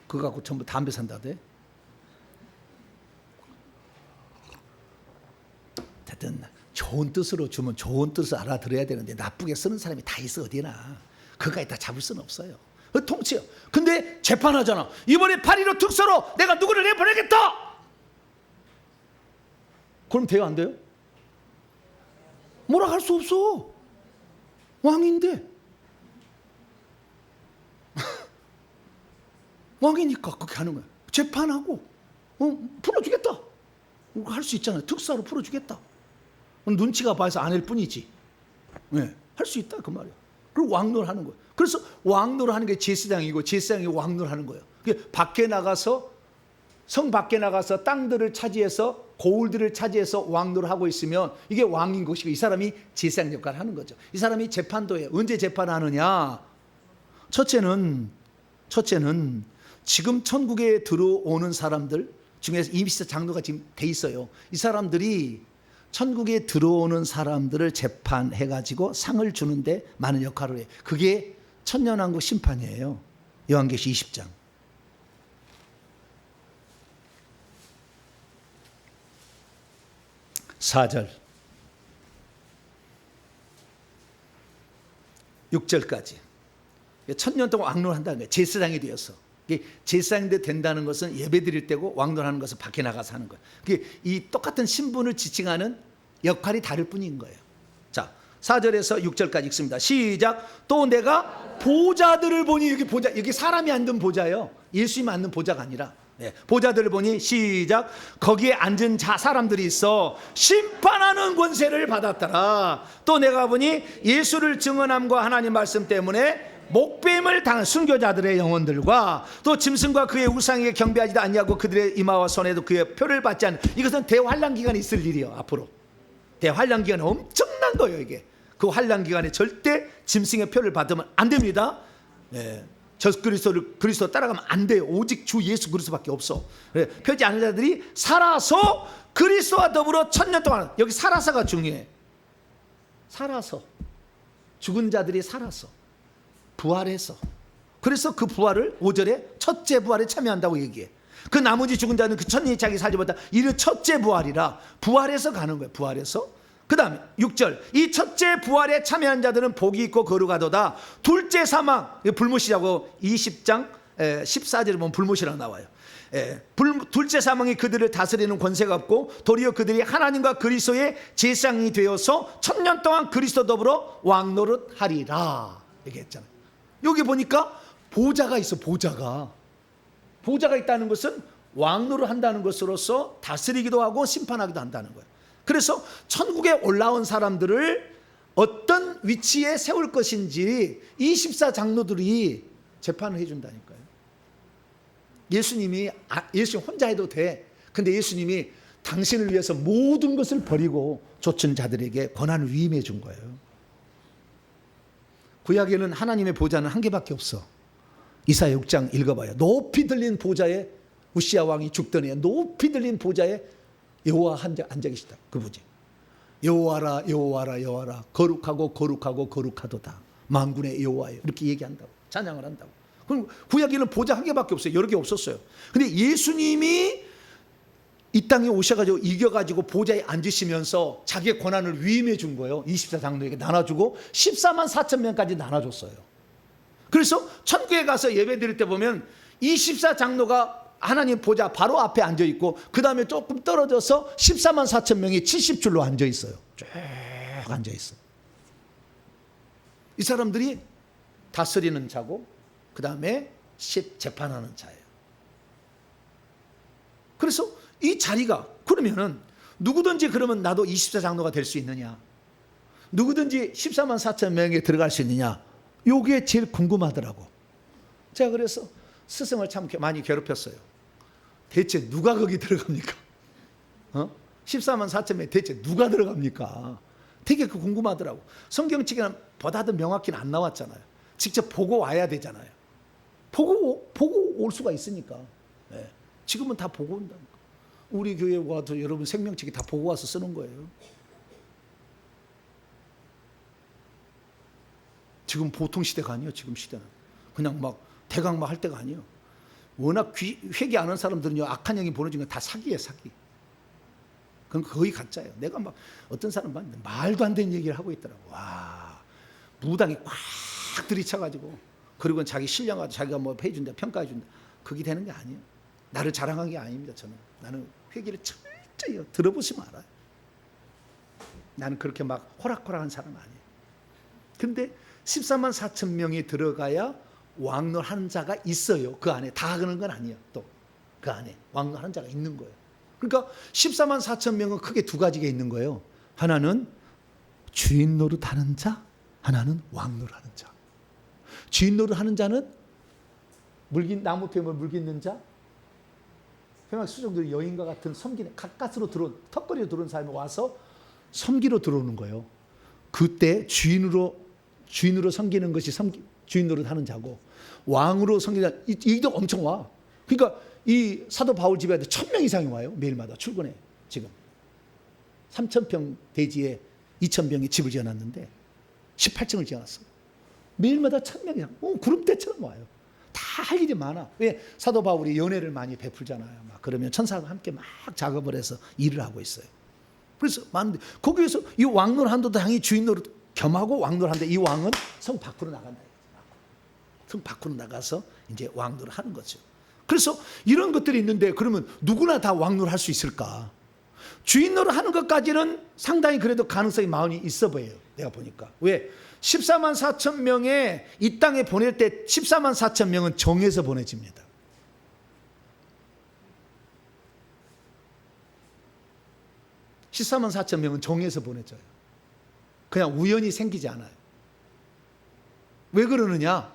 그거 갖고 전부 담배 산다대. 하여튼 좋은 뜻으로 주면 좋은 뜻을 알아들어야 되는데 나쁘게 쓰는 사람이 다 있어 어디나. 그거까지 다 잡을 수는 없어요. 그 통치요. 근데 재판하잖아. 이번에 8.15 특사로 내가 누구를 내보내겠다. 그럼 돼요, 안 돼요? 뭐라 할 수 없어. 왕인데. 왕이니까 그렇게 하는 거야. 재판하고 풀어주겠다. 할 수 있잖아요. 특사로 풀어주겠다. 눈치가 봐서 안 할 뿐이지. 할 수 있다 그 말이야. 그리고 왕노를 하는 거예요. 그래서 왕노를 하는 게 제사장이고, 제사장이 왕노를 하는 거예요. 밖에 나가서, 성 밖에 나가서 땅들을 차지해서, 고을들을 차지해서 왕노를 하고 있으면 이게 왕인 것이고, 이 사람이 제사장 역할을 하는 거죠. 이 사람이 재판도 해요. 언제 재판하느냐? 첫째는 지금 천국에 들어오는 사람들 중에서 이미사 장로가 지금 돼 있어요. 이 사람들이 천국에 들어오는 사람들을 재판해가지고 상을 주는데 많은 역할을 해요. 그게 천년왕국 심판이에요. 요한계시 20장. (4절) 6절까지 천년 동안 왕노를 한다는 거예요. 제사장이 되어서. 제사장이 된다는 것은 예배드릴 때고, 왕노하는 것은 밖에 나가서 하는 거예요. 이 똑같은 신분을 지칭하는 역할이 다를 뿐인 거예요. 자, 4절에서 6절까지 읽습니다. 시작. 또 내가 보좌들을 보니, 여기 사람이 앉은 보좌예요. 예수님이 앉는 보좌가 아니라 보좌들을 보니, 시작. 거기에 앉은 사람들이 있어 심판하는 권세를 받았더라. 또 내가 보니 예수를 증언함과 하나님 말씀 때문에 목뱀을 당한 순교자들의 영혼들과 또 짐승과 그의 우상에게 경배하지도 않냐고 그들의 이마와 손에도 그의 표를 받지 않는, 이것은 대환란 기간에 있을 일이요. 앞으로 대환란 기간에 엄청난 거예요. 이게 그 환란 기간에 절대 짐승의 표를 받으면 안 됩니다. 저 그리스도 따라가면 안 돼요. 오직 주 예수 그리스도밖에 없어. 표지 않은 자들이 살아서 그리스도와 더불어 천년 동안, 여기 살아서가 중요해. 살아서, 죽은 자들이 살아서 부활해서, 그래서 그 부활을 5절에 첫째 부활에 참여한다고 얘기해. 그 나머지 죽은 자는 그 천년이 자기 살지 못한 이는 첫째 부활이라 부활해서 가는 거예요. 부활해서. 그 다음에 6절, 이 첫째 부활에 참여한 자들은 복이 있고 거룩하도다. 둘째 사망, 불못이라고 20장 14절에 보면 불못이라고 나와요. 둘째 사망이 그들을 다스리는 권세가 없고, 도리어 그들이 하나님과 그리스도의 제사장이 되어서 천년 동안 그리스도 더불어 왕노릇 하리라 얘기했잖아요. 여기 보니까 보좌가 있어. 보좌가 있다는 것은 왕노를 한다는 것으로서 다스리기도 하고 심판하기도 한다는 거예요. 그래서 천국에 올라온 사람들을 어떤 위치에 세울 것인지 24장로들이 재판을 해준다니까요. 예수님 혼자 해도 돼. 근데 예수님이 당신을 위해서 모든 것을 버리고 좇은 자들에게 권한을 위임해 준 거예요. 구약에는 하나님의 보좌는 한 개밖에 없어. 이사야 6장 읽어봐요. 높이 들린 보좌에 우시야 왕이 죽던 해 높이 들린 보좌에 여호와 앉아 계시다. 그분이 여호와라 여호와라 여호와라 거룩하고 거룩하고 거룩하도다. 만군의 여호와여 이렇게 얘기한다고 찬양을 한다고. 그럼 구약에는 보좌 한 개밖에 없어요. 여러 개 없었어요. 근데 예수님이 이 땅에 오셔가지고 이겨가지고 보좌에 앉으시면서 자기의 권한을 위임해 준 거예요. 24장로에게 나눠주고 14만 4천 명까지 나눠줬어요. 그래서 천국에 가서 예배 드릴 때 보면 24장로가 하나님 보좌 바로 앞에 앉아 있고 그 다음에 조금 떨어져서 14만 4천 명이 70줄로 앉아 있어요. 쭉 앉아 있어. 이 사람들이 다스리는 자고 그 다음에 재판하는 자예요. 그래서 이 자리가 그러면은 누구든지 그러면 나도 24장로가 될 수 있느냐? 누구든지 14만 4천 명에 들어갈 수 있느냐? 요게 제일 궁금하더라고. 제가 그래서 스승을 참 많이 괴롭혔어요. 대체 누가 거기 들어갑니까? 14만 4천 명 대체 누가 들어갑니까? 되게 궁금하더라고. 성경책에는 보다도 명확히는 안 나왔잖아요. 직접 보고 와야 되잖아요. 보고 올 수가 있으니까. 네. 지금은 다 보고 온다니까. 우리 교회 와도 여러분 생명책이 다 보고 와서 쓰는 거예요. 지금 보통 시대가 아니에요. 지금 시대는 그냥 막 대강 막 할 때가 아니에요. 워낙 회개 안 하는 사람들은요 악한 영이 보내준 건 다 사기예요. 사기. 그건 거의 가짜예요. 내가 막 어떤 사람 봤는데 말도 안 되는 얘기를 하고 있더라고. 와, 무당이 꽉 들이쳐가지고 그리고 자기 신령 가지고 자기가 뭐 해준다 평가해준다. 그게 되는 게 아니에요. 나를 자랑한 게 아닙니다. 저는 나는 회개를 철저히 들어보시면 알아요. 나는 그렇게 막 호락호락한 사람 아니에요. 근데 14만 4천 명이 들어가야 왕노하는 자가 있어요. 그 안에 다 그런 건 아니에요. 또 그 안에 왕노하는 자가 있는 거예요. 그러니까 14만 4천 명은 크게 두 가지가 있는 거예요. 하나는 주인 노릇하는 자, 하나는 왕노릇하는 자. 주인 노릇하는 자는 나무 태움을 물깃는 자, 평양 수종들이 여인과 같은 섬기는 가까스로 들어온 턱걸이로 들어온 사람이 와서 섬기러 들어오는 거예요. 그때 주인으로 섬기는 것이 주인 노릇하는 자고 왕으로 섬기는 자 이도 엄청 와. 그러니까 이 사도 바울 집에 1,000명 이상이 와요. 매일마다 출근해. 지금 3,000평 대지에 2,000평의 집을 지어놨는데 18층을 지어놨어. 매일마다 1,000명 이상. 구름대처럼 와요. 다 할 일이 많아. 왜? 사도 바울이 연애를 많이 베풀잖아요. 막 그러면 천사와 함께 막 작업을 해서 일을 하고 있어요. 그래서 많은데 거기에서 이 왕노릇 한도 당이 주인 노릇 겸하고 왕노릇 하는데 이 왕은 성 밖으로 나간다. 성 밖으로 나가서 이제 왕노릇 하는 거죠. 그래서 이런 것들이 있는데 그러면 누구나 다 왕노릇 할 수 있을까? 주인 노릇 하는 것까지는 상당히 그래도 가능성이 많이 있어 보여요. 내가 보니까. 왜? 14만 4천 명에 이 땅에 보낼 때 14만 4천 명은 정해서 보내집니다. (14만 4천 명은 정해서 보내져요. 그냥 우연히 생기지 않아요. 왜 그러느냐?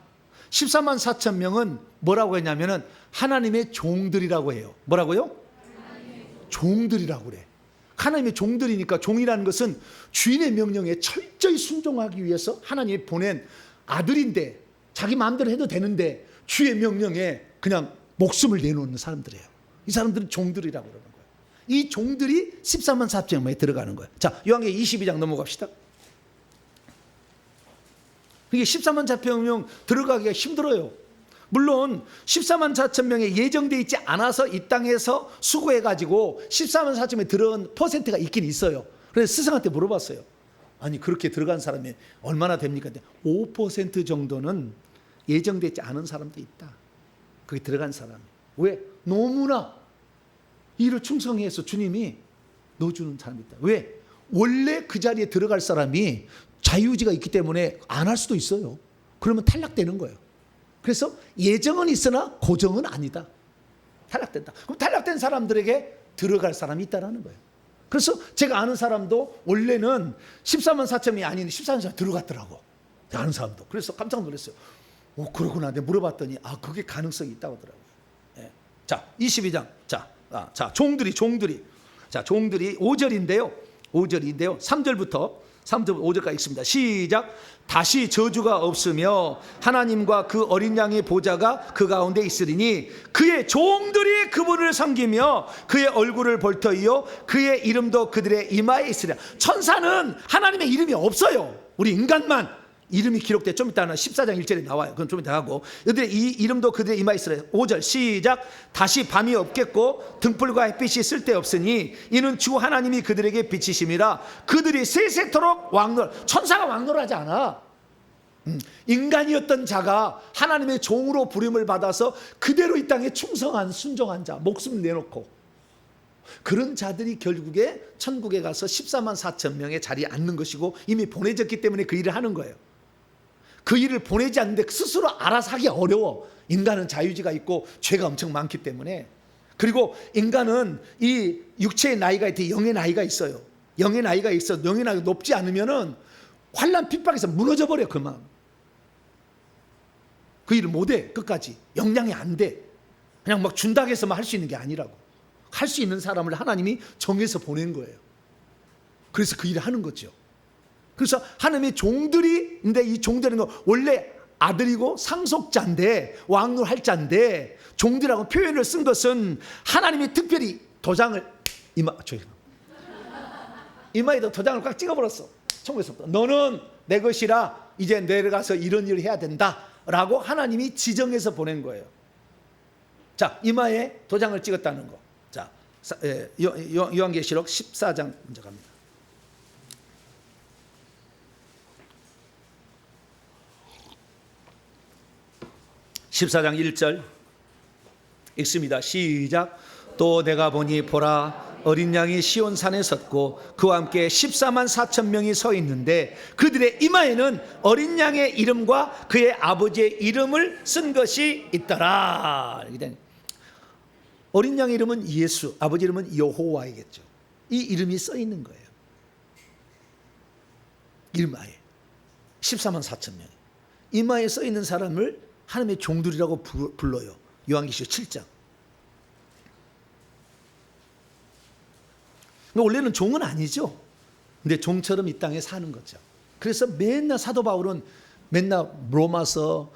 14만 4천 명은 뭐라고 했냐면은 하나님의 종들이라고 해요. 뭐라고요? 종들이라고 그래. 하나님의 종들이니까 종이라는 것은 주인의 명령에 철저히 순종하기 위해서 하나님이 보낸 아들인데 자기 마음대로 해도 되는데 주의 명령에 그냥 목숨을 내놓는 사람들이에요. 이 사람들은 종들이라고 그러는 거예요. 이 종들이 14만 4천 명에 들어가는 거예요. 자, 요한계시록 22장 넘어갑시다. 이게 14만 4천 명 들어가기가 힘들어요. 물론 14만 4천 명에 예정되어 있지 않아서 이 땅에서 수고해가지고 14만 4천 명에 들어간 퍼센트가 있긴 있어요. 그래서 스승한테 물어봤어요. 아니 그렇게 들어간 사람이 얼마나 됩니까? 5% 정도는 예정되어 있지 않은 사람도 있다. 거기 들어간 사람이. 왜? 너무나 이를 충성해서 주님이 넣어주는 사람이 있다. 왜? 원래 그 자리에 들어갈 사람이 자유의지가 있기 때문에 안 할 수도 있어요. 그러면 탈락되는 거예요. 그래서 예정은 있으나 고정은 아니다. 탈락된다. 그럼 탈락된 사람들에게 들어갈 사람이 있다는 거예요. 그래서 제가 아는 사람도 원래는 14만 4천이 아닌 14만 4천 들어갔더라고. 아는 사람도. 그래서 깜짝 놀랐어요. 그러구나. 내가 물어봤더니 그게 가능성이 있다고 하더라고요. 예. 자, 22장. 자, 종들이. 자, 종들이 5절인데요. 3절부터 5절까지 있습니다. 시작. 다시 저주가 없으며 하나님과 그 어린 양의 보좌가 그 가운데 있으리니 그의 종들이 그분을 섬기며 그의 얼굴을 볼터이요 그의 이름도 그들의 이마에 있으리라. 천사는 하나님의 이름이 없어요. 우리 인간만 이름이 기록돼. 좀 이따는 14장 1절에 나와요. 그건 좀 이따 하고. 그들의 이 이름도 그들의 이마에 있으리라. 5절 시작. 다시 밤이 없겠고 등불과 햇빛이 쓸데없으니 이는 주 하나님이 그들에게 빛이심이라. 그들이 세세토록 천사가 왕노하지 않아. 인간이었던 자가 하나님의 종으로 부름을 받아서 그대로 이 땅에 충성한 순종한 자, 목숨 내놓고 그런 자들이 결국에 천국에 가서 14만 4천 명의 자리에 앉는 것이고, 이미 보내졌기 때문에 그 일을 하는 거예요. 그 일을 보내지 않는데 스스로 알아서 하기 어려워. 인간은 자유지가 있고 죄가 엄청 많기 때문에. 그리고 인간은 이 육체의 나이가 있고 영의 나이가 있어요. 영의 나이가 높지 않으면은 환난 핍박에서 무너져 버려. 그만 그 일을 못해. 끝까지 역량이 안 돼. 그냥 막 준다고 해서만 할 수 있는 게 아니라고. 할 수 있는 사람을 하나님이 정해서 보낸 거예요. 그래서 그 일을 하는 거죠. 그래서 하나님의 종들이, 근데 이 종들은 원래 아들이고 상속자인데, 왕노할 자인데, 종들이라고 표현을 쓴 것은 하나님이 특별히 도장을 이마에다 도장을 꽉 찍어버렸어. 천국에서부터 너는 내 것이라 이제 내려가서 이런 일을 해야 된다라고 하나님이 지정해서 보낸 거예요. 자, 이마에 도장을 찍었다는 거. 자, 요한계시록 14장 먼저 갑니다. 14장 1절 읽습니다. 시작. 또 내가 보니 보라, 어린 양이 시온산에 섰고 그와 함께 14만 4천 명이 서 있는데 그들의 이마에는 어린 양의 이름과 그의 아버지의 이름을 쓴 것이 있더라. 어린 양의 이름은 예수, 아버지 이름은 여호와이겠죠. 이 이름이 써 있는 거예요. 이마에 14만 4천 명 이마에 써 있는 사람을 하나님의 종들이라고 불러요. 요한계시록 7장. 원래는 종은 아니죠. 근데 종처럼 이 땅에 사는 거죠. 그래서 맨날 사도 바울은 맨날 로마서,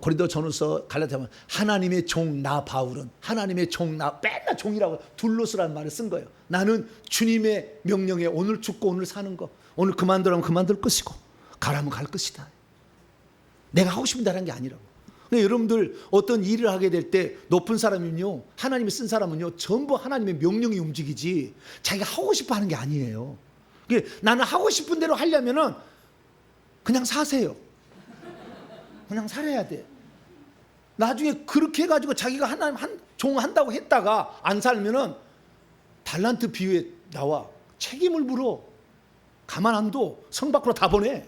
고린도 전후서, 갈라디아서 하나님의 종 나 바울은, 하나님의 종 나, 맨날 종이라고 둘로스라는 말을 쓴 거예요. 나는 주님의 명령에 오늘 죽고 오늘 사는 거, 오늘 그만두라면 그만둘 것이고 가라면 갈 것이다. 내가 하고 싶은 대로 하는 게 아니라고. 근데 여러분들 어떤 일을 하게 될 때 높은 사람은요, 하나님이 쓴 사람은요, 전부 하나님의 명령이 움직이지 자기가 하고 싶어 하는 게 아니에요. 나는 하고 싶은 대로 하려면은 그냥 사세요. 그냥 살아야 돼. 나중에 그렇게 해가지고 자기가 하나님 종 한다고 했다가 안 살면은 달란트 비유에 나와 책임을 물어. 가만 안 둬. 성 밖으로 다 보내.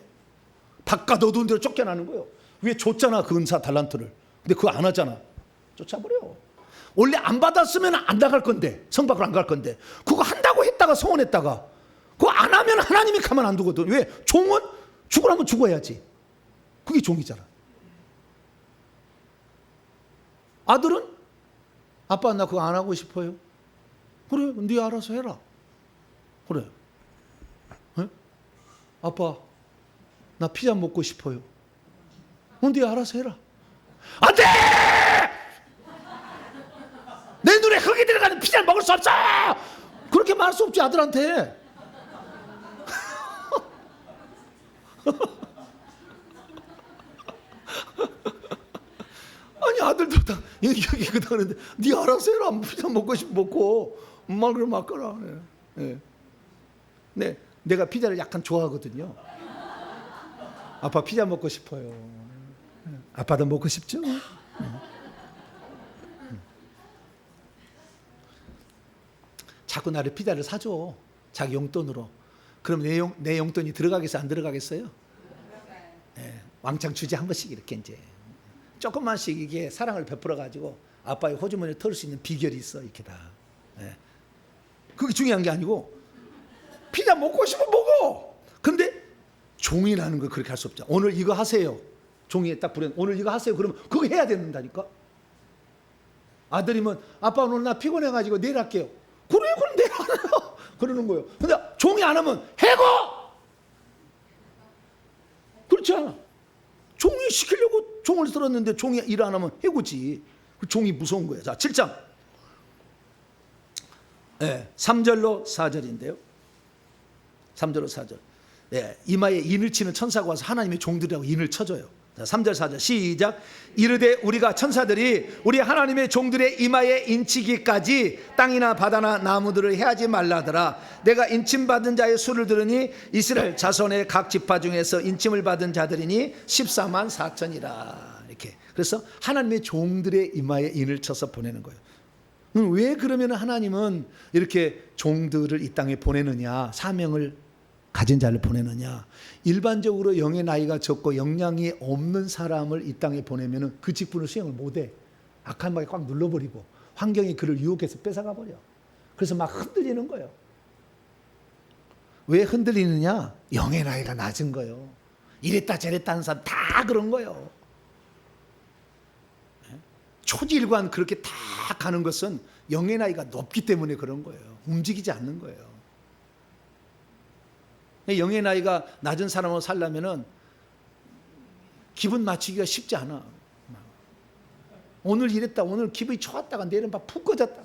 바깥 어두운 데로 쫓겨나는 거예요. 왜 줬잖아 그 은사 달란트를. 근데 그거 안 하잖아. 쫓아버려. 원래 안 받았으면 안 나갈 건데, 성 밖으로 안 갈 건데, 그거 한다고 했다가 서원했다가 그거 안 하면 하나님이 가만 안 두거든. 왜? 종은 죽으라면 죽어야지. 그게 종이잖아. 아들은 아빠 나 그거 안 하고 싶어요. 그래, 네 알아서 해라. 그래. 네? 아빠 나 피자 먹고 싶어요. 네 알아서 해라. 안 돼! 내 눈에 흙이 들어가는 피자를 먹을 수 없어! 그렇게 말할 수 없지 아들한테. 아니 아들도 다 여기 그러는데 네 알아서 해라. 피자 먹고 싶으면 먹고 엄마 그러면 아까라. 네. 네, 내가 피자를 약간 좋아하거든요. 아빠 피자 먹고 싶어요. 아빠도 먹고 싶죠? 자꾸 나를 피자를 사줘. 자기 용돈으로. 그럼 내 용돈이 들어가겠어요? 안 들어가겠어요? 네, 왕창 주지 한 번씩 이렇게 이제 조금만씩 이게 사랑을 베풀어 가지고 아빠의 호주머니를 털 수 있는 비결이 있어. 이렇게 다. 네. 그게 중요한 게 아니고 피자 먹고 싶으면 먹어. 근데 종이라는 걸 그렇게 할 수 없잖아. 오늘 이거 하세요. 종이에 딱 부려 오늘 이거 하세요. 그러면 그거 해야 된다니까. 아들이면 아빠 오늘 나 피곤해가지고 내일 할게요. 그래요? 그럼 내일 하래요. 그러는 거예요. 근데 종이 안 하면 해고. 그렇지 않아. 종이 시키려고 종을 들었는데 종이 일 안 하면 해고지. 종이 무서운 거예요. 자, 7장. 네, 3절로 4절인데요. 3절로 4절. 네, 이마에 인을 치는 천사가 와서 하나님의 종들이라고 인을 쳐줘요. 자, 3절 4절 시작. 이르되 우리가 천사들이 우리 하나님의 종들의 이마에 인치기까지 땅이나 바다나 나무들을 해하지 말라더라. 내가 인침받은 자의 수를 들으니 이스라엘 자손의 각 지파 중에서 인침을 받은 자들이니 14만 4천이라. 이렇게. 그래서 하나님의 종들의 이마에 인을 쳐서 보내는 거예요. 왜 그러면 하나님은 이렇게 종들을 이 땅에 보내느냐, 사명을 가진 자를 보내느냐. 일반적으로 영의 나이가 적고 역량이 없는 사람을 이 땅에 보내면 그 직분을 수행을 못해. 악한 마귀 꽉 눌러버리고 환경이 그를 유혹해서 뺏어가 버려. 그래서 막 흔들리는 거예요. 왜 흔들리느냐? 영의 나이가 낮은 거예요. 이랬다 저랬다 하는 사람 다 그런 거예요. 초지일관 그렇게 다 가는 것은 영의 나이가 높기 때문에 그런 거예요. 움직이지 않는 거예요. 영의 나이가 낮은 사람으로 살려면은 기분 맞추기가 쉽지 않아. 오늘 이랬다, 오늘 기분이 좋았다가 내일은 막 푹 꺼졌다.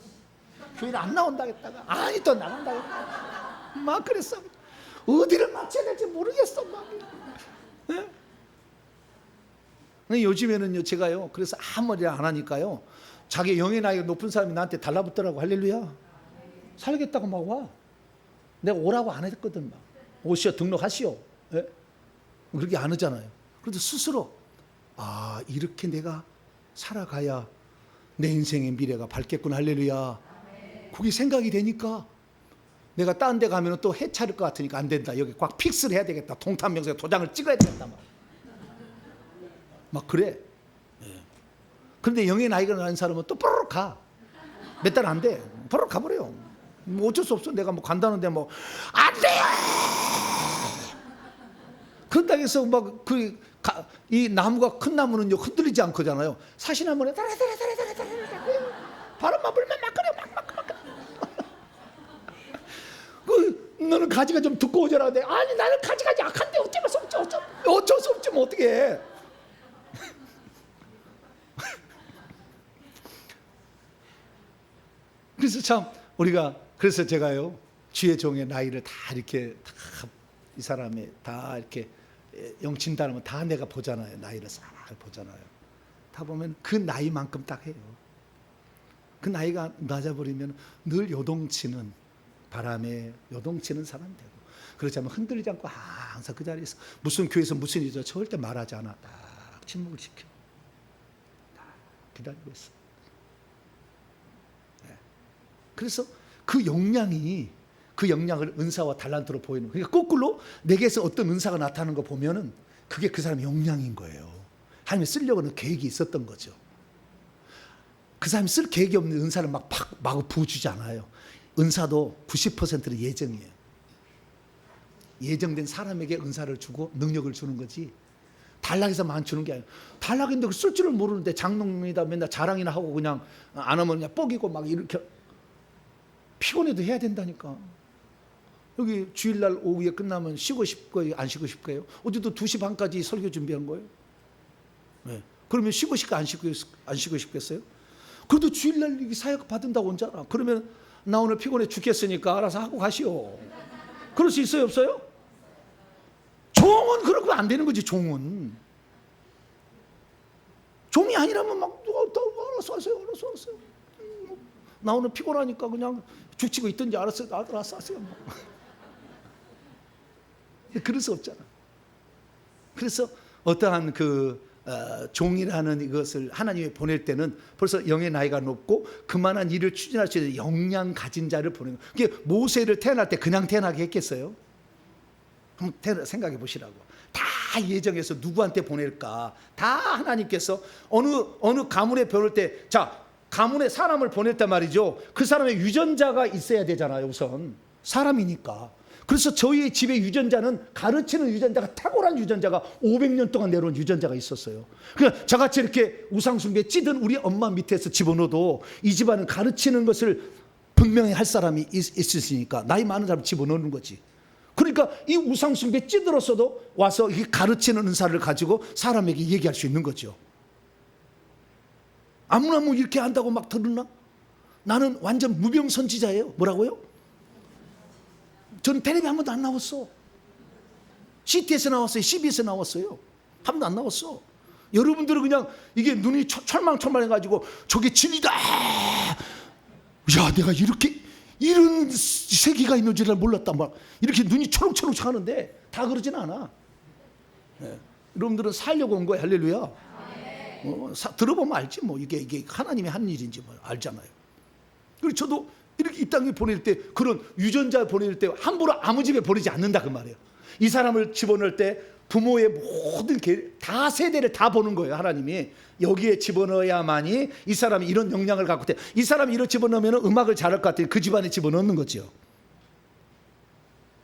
교회를 안 나온다겠다가 아니 또 나간다겠다. 막 그랬어. 어디를 맞춰야 될지 모르겠어. 막. 네? 요즘에는요 제가요 그래서 아무 말이나 안 하니까요 자기 영의 나이가 높은 사람이 나한테 달라붙더라고. 할렐루야. 살겠다고 막 와. 내가 오라고 안 했거든. 막 오시오 등록하시오. 예? 그렇게 안 하잖아요. 그래도 스스로 아 이렇게 내가 살아가야 내 인생의 미래가 밝겠구나. 할렐루야. 그게 생각이 되니까 내가 딴 데 가면 또 해차릴 것 같으니까 안 된다. 여기 꽉 픽스를 해야 되겠다. 동탄명세에 도장을 찍어야 되겠다. 막 그래. 예. 그런데 영의 나이가 나는 사람은 또 뽀로로 가. 몇 달 안 돼. 뽀로로 가버려요. 뭐 어쩔 수 없어. 내가 뭐 간다는데 뭐 안 돼요. 그런다고 해서 막 이 나무가 큰 나무는요 흔들리지 않거든요. 사시나무는 바람만 불면 막 그래 막. 너는 가지가 좀 두꺼워져라. 아니 나는 가지가 약한데 어쩔 수 없지. 어쩔 수 없지 뭐 어떻게 해. 그래서 참 우리가 그래서 제가요 주의 종의 나이를 다 이렇게 다 이 사람의 다 이렇게 영친다는 건 다 내가 보잖아요. 나이를 싹 보잖아요. 다 보면 그 나이만큼 딱 해요. 그 나이가 낮아버리면 늘 요동치는 바람에 요동치는 사람 되고 그렇지 않으면 흔들리지 않고 항상 그 자리에서 무슨 교회에서 무슨 일이죠 절대 말하지 않아. 딱 침묵을 지켜. 딱 기다리고 있어. 네. 그래서 그 역량을 은사와 달란트로 보이는 거예요. 그러니까 거꾸로 내게서 어떤 은사가 나타나는 거 보면은 그게 그 사람의 역량인 거예요. 하나님이 쓰려고 하는 계획이 있었던 거죠. 그 사람이 쓸 계획이 없는 은사를 막 마구 부어주지 않아요. 은사도 90%는 예정이에요. 예정된 사람에게 은사를 주고 능력을 주는 거지 단락해서만 주는 게 아니에요. 단락인데 쓸 줄을 모르는데 장롱이다 맨날 자랑이나 하고 그냥 안 하면 그냥 뻐기고 막 이렇게 피곤해도 해야 된다니까. 여기 주일날 오후에 끝나면 쉬고 싶고요? 안 쉬고 싶고요? 어제도 2시 반까지 설교 준비한 거예요. 네. 그러면 쉬고 싶고 안 쉬고 싶겠어요? 그래도 주일날 사역 받은다고 온잖아. 그러면 나 오늘 피곤해 죽겠으니까 알아서 하고 가시오. 그럴 수 있어요 없어요? 종은 그러면 안 되는 거지. 종이 아니라면 막 알아서 하세요. 나 오늘 피곤하니까 그냥 죽치고 있든지 알았어 하세요. 그럴 수 없잖아. 그래서 어떠한 종이라는 이것을 하나님이 보낼 때는 벌써 영의 나이가 높고 그만한 일을 추진할 수 있는 역량 가진 자를 보내는 거예요. 그게 모세를 태어날 때 그냥 태어나게 했겠어요? 한번 생각해 보시라고. 다 예정해서 누구한테 보낼까? 다 하나님께서 어느 가문에 보낼 때 자 가문에 사람을 보낼 때 말이죠, 그 사람의 유전자가 있어야 되잖아요. 우선 사람이니까. 그래서 저희의 집의 유전자는, 가르치는 유전자가, 탁월한 유전자가 500년 동안 내려온 유전자가 있었어요. 그러니까 저같이 이렇게 우상숭배에 찌든 우리 엄마 밑에서 집어넣어도 이 집안은 가르치는 것을 분명히 할 사람이 있으니까 나이 많은 사람 집어넣는 거지. 그러니까 이 우상숭배에 찌들었어도 와서 이 가르치는 은사를 가지고 사람에게 얘기할 수 있는 거죠. 아무나 뭐 이렇게 한다고 막 들었나? 나는 완전 무병선지자예요. 뭐라고요? 저는 텔레비 한 번도 안 나왔어. CT에서 나왔어요. CB에서 나왔어요. 한 번도 안 나왔어. 여러분들은 그냥 이게 눈이 철망철망해가지고 저게 진리다. 야, 내가 이런 세계가 있는 줄을 몰랐다. 막 이렇게 눈이 초록초록 하는데 다 그러진 않아. 네. 여러분들은 살려고 온 거야. 할렐루야. 들어보면 알지 뭐 이게 하나님이 한 일인지 뭐 알잖아요. 그리고 저도 이렇게 이 땅에 보낼 때, 그런 유전자 보낼 때 함부로 아무 집에 보내지 않는다 그 말이에요. 이 사람을 집어넣을 때 부모의 모든 다 세대를 다 보는 거예요. 하나님이 여기에 집어넣어야만이 이 사람이 이런 역량을 갖고 있대. 이 사람이 이런 집어넣으면 음악을 잘할 것 같아요. 그 집안에 집어넣는 거죠.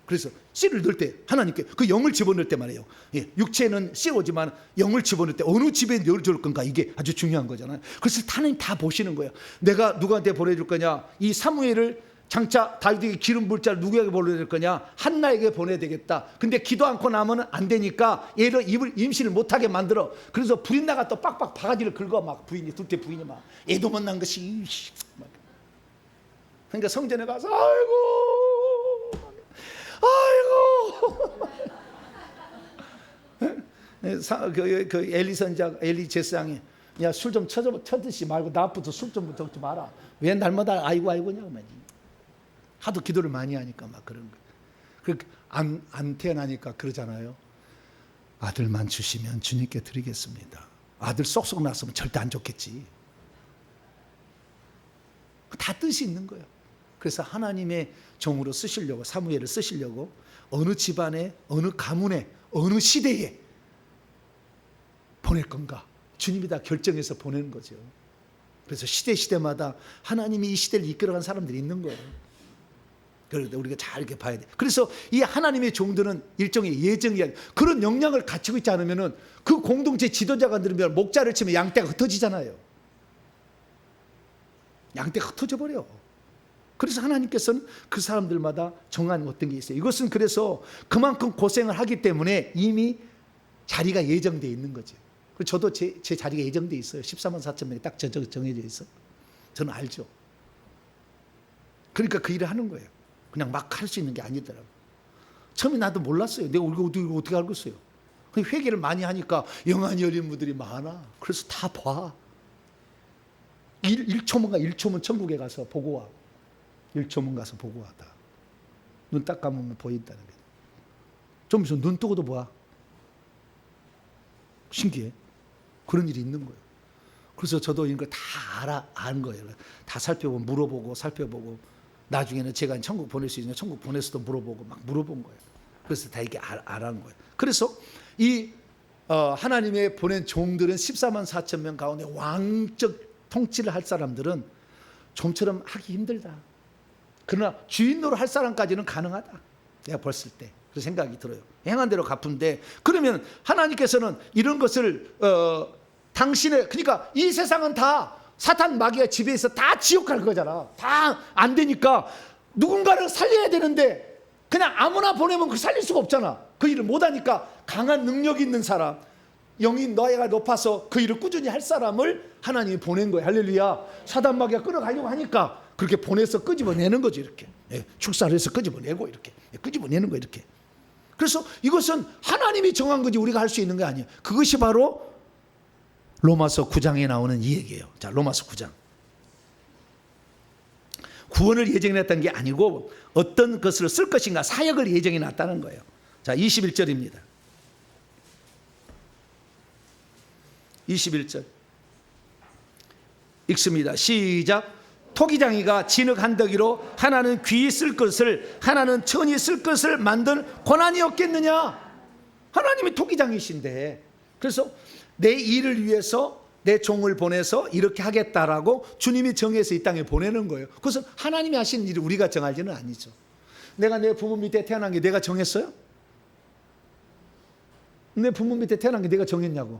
그래서 씨를 넣을 때 하나님께 그 영을 집어넣을 때 말이에요. 예, 육체는 씨 오지만 영을 집어넣을 때 어느 집에 넣어줄 건가, 이게 아주 중요한 거잖아요. 그래서 하나님 다 보시는 거예요. 내가 누구한테 보내줄 거냐, 이 사무엘을 장차 다윗에게 기름 부을 자를 누구에게 보내줄 거냐, 한나에게 보내야 되겠다. 근데 기도 않고 나면 안 되니까 얘를 임신을 못하게 만들어. 그래서 불인나가 또 빡빡 바가지를 긁어. 막 부인이, 둘째 부인이 막 애도 못 난 것이. 그러니까 성전에 가서 그 엘리 선자, 엘리 제사장이, 야, 술 좀 쳐드시 말고 나부터 술 좀 먹지 마라. 왜 날마다 아이고냐고 말이지. 하도 기도를 많이 하니까 막 그런 거. 안 태어나니까 그러잖아요. 아들만 주시면 주님께 드리겠습니다. 아들 쏙쏙 났으면 절대 안 좋겠지. 다 뜻이 있는 거예요. 그래서 하나님의 종으로 쓰시려고, 사무엘을 쓰시려고 어느 집안에, 어느 가문에, 어느 시대에 보낼 건가 주님이 다 결정해서 보내는 거죠. 그래서 시대마다 하나님이 이 시대를 이끌어간 사람들이 있는 거예요. 그래서 우리가 잘 이렇게 봐야 돼. 그래서 이 하나님의 종들은 일종의 예정이야. 그런 역량을 갖추고 있지 않으면은 그 공동체 지도자가 늘으면 목자를 치면 양떼가 흩어지잖아요. 양떼가 흩어져 버려. 그래서 하나님께서는 그 사람들마다 정한 어떤 게 있어요. 이것은 그래서 그만큼 고생을 하기 때문에 이미 자리가 예정되어 있는 거죠. 저도 제 자리가 예정되어 있어요. 14만 4천 명이 딱 정해져 있어. 저는 알죠. 그러니까 그 일을 하는 거예요. 그냥 막 할 수 있는 게 아니더라고요. 처음에 나도 몰랐어요. 내가 이거 어떻게 알겠어요. 회개를 많이 하니까 영안이 열린 분들이 많아. 그래서 다 봐. 1초면 천국에 가서 보고 와. 1초면 가서 보고 와. 눈 딱 감으면 보인다는 게. 좀 있으면 눈 뜨고도 봐. 신기해. 그런 일이 있는 거예요. 그래서 저도 이런 걸 다 아는 거예요. 다 살펴보고, 물어보고, 살펴보고, 나중에는 제가 천국 보낼 수 있으면 천국 보내서도 물어보고 막 물어본 거예요. 그래서 다 이게 알아는 거예요. 그래서 이 하나님의 보낸 종들은 14만 4천 명 가운데 왕적 통치를 할 사람들은 좀처럼 하기 힘들다. 그러나 주인 노릇 할 사람까지는 가능하다. 내가 봤을 때 그 생각이 들어요. 행한 대로 갚은데, 그러면 하나님께서는 이런 것을 당신의, 그러니까 이 세상은 다 사탄 마귀가 지배해서 다 지옥 갈 거잖아. 다 안 되니까 누군가를 살려야 되는데 그냥 아무나 보내면 그 살릴 수가 없잖아. 그 일을 못하니까 강한 능력 있는 사람, 영이 너희가 높아서 그 일을 꾸준히 할 사람을 하나님이 보낸 거예요. 할렐루야. 사단 마귀가 끌어가려고 하니까 그렇게 보내서 끄집어내는 거지. 이렇게 축사를 해서 끄집어내고, 이렇게 끄집어내는 거, 이렇게. 그래서 이것은 하나님이 정한 거지 우리가 할 수 있는 게 아니에요. 그것이 바로 로마서 9장에 나오는 이 얘기예요. 자, 로마서 9장. 구원을 예정해놨다는 게 아니고 어떤 것을 쓸 것인가, 사역을 예정해놨다는 거예요. 자, 21절입니다. 21절 읽습니다. 시작. 토기장이가 진흙 한더기로 하나는 귀히 쓸 것을, 하나는 천히 쓸 것을 만든 고난이 없겠느냐. 하나님이 토기장이신데, 그래서 내 일을 위해서 내 종을 보내서 이렇게 하겠다라고 주님이 정해서 이 땅에 보내는 거예요. 그것은 하나님이 하시는 일을 우리가 정할 일은 아니죠. 내가 내 부모 밑에 태어난 게 내가 정했어요? 내 부모 밑에 태어난 게 내가 정했냐고.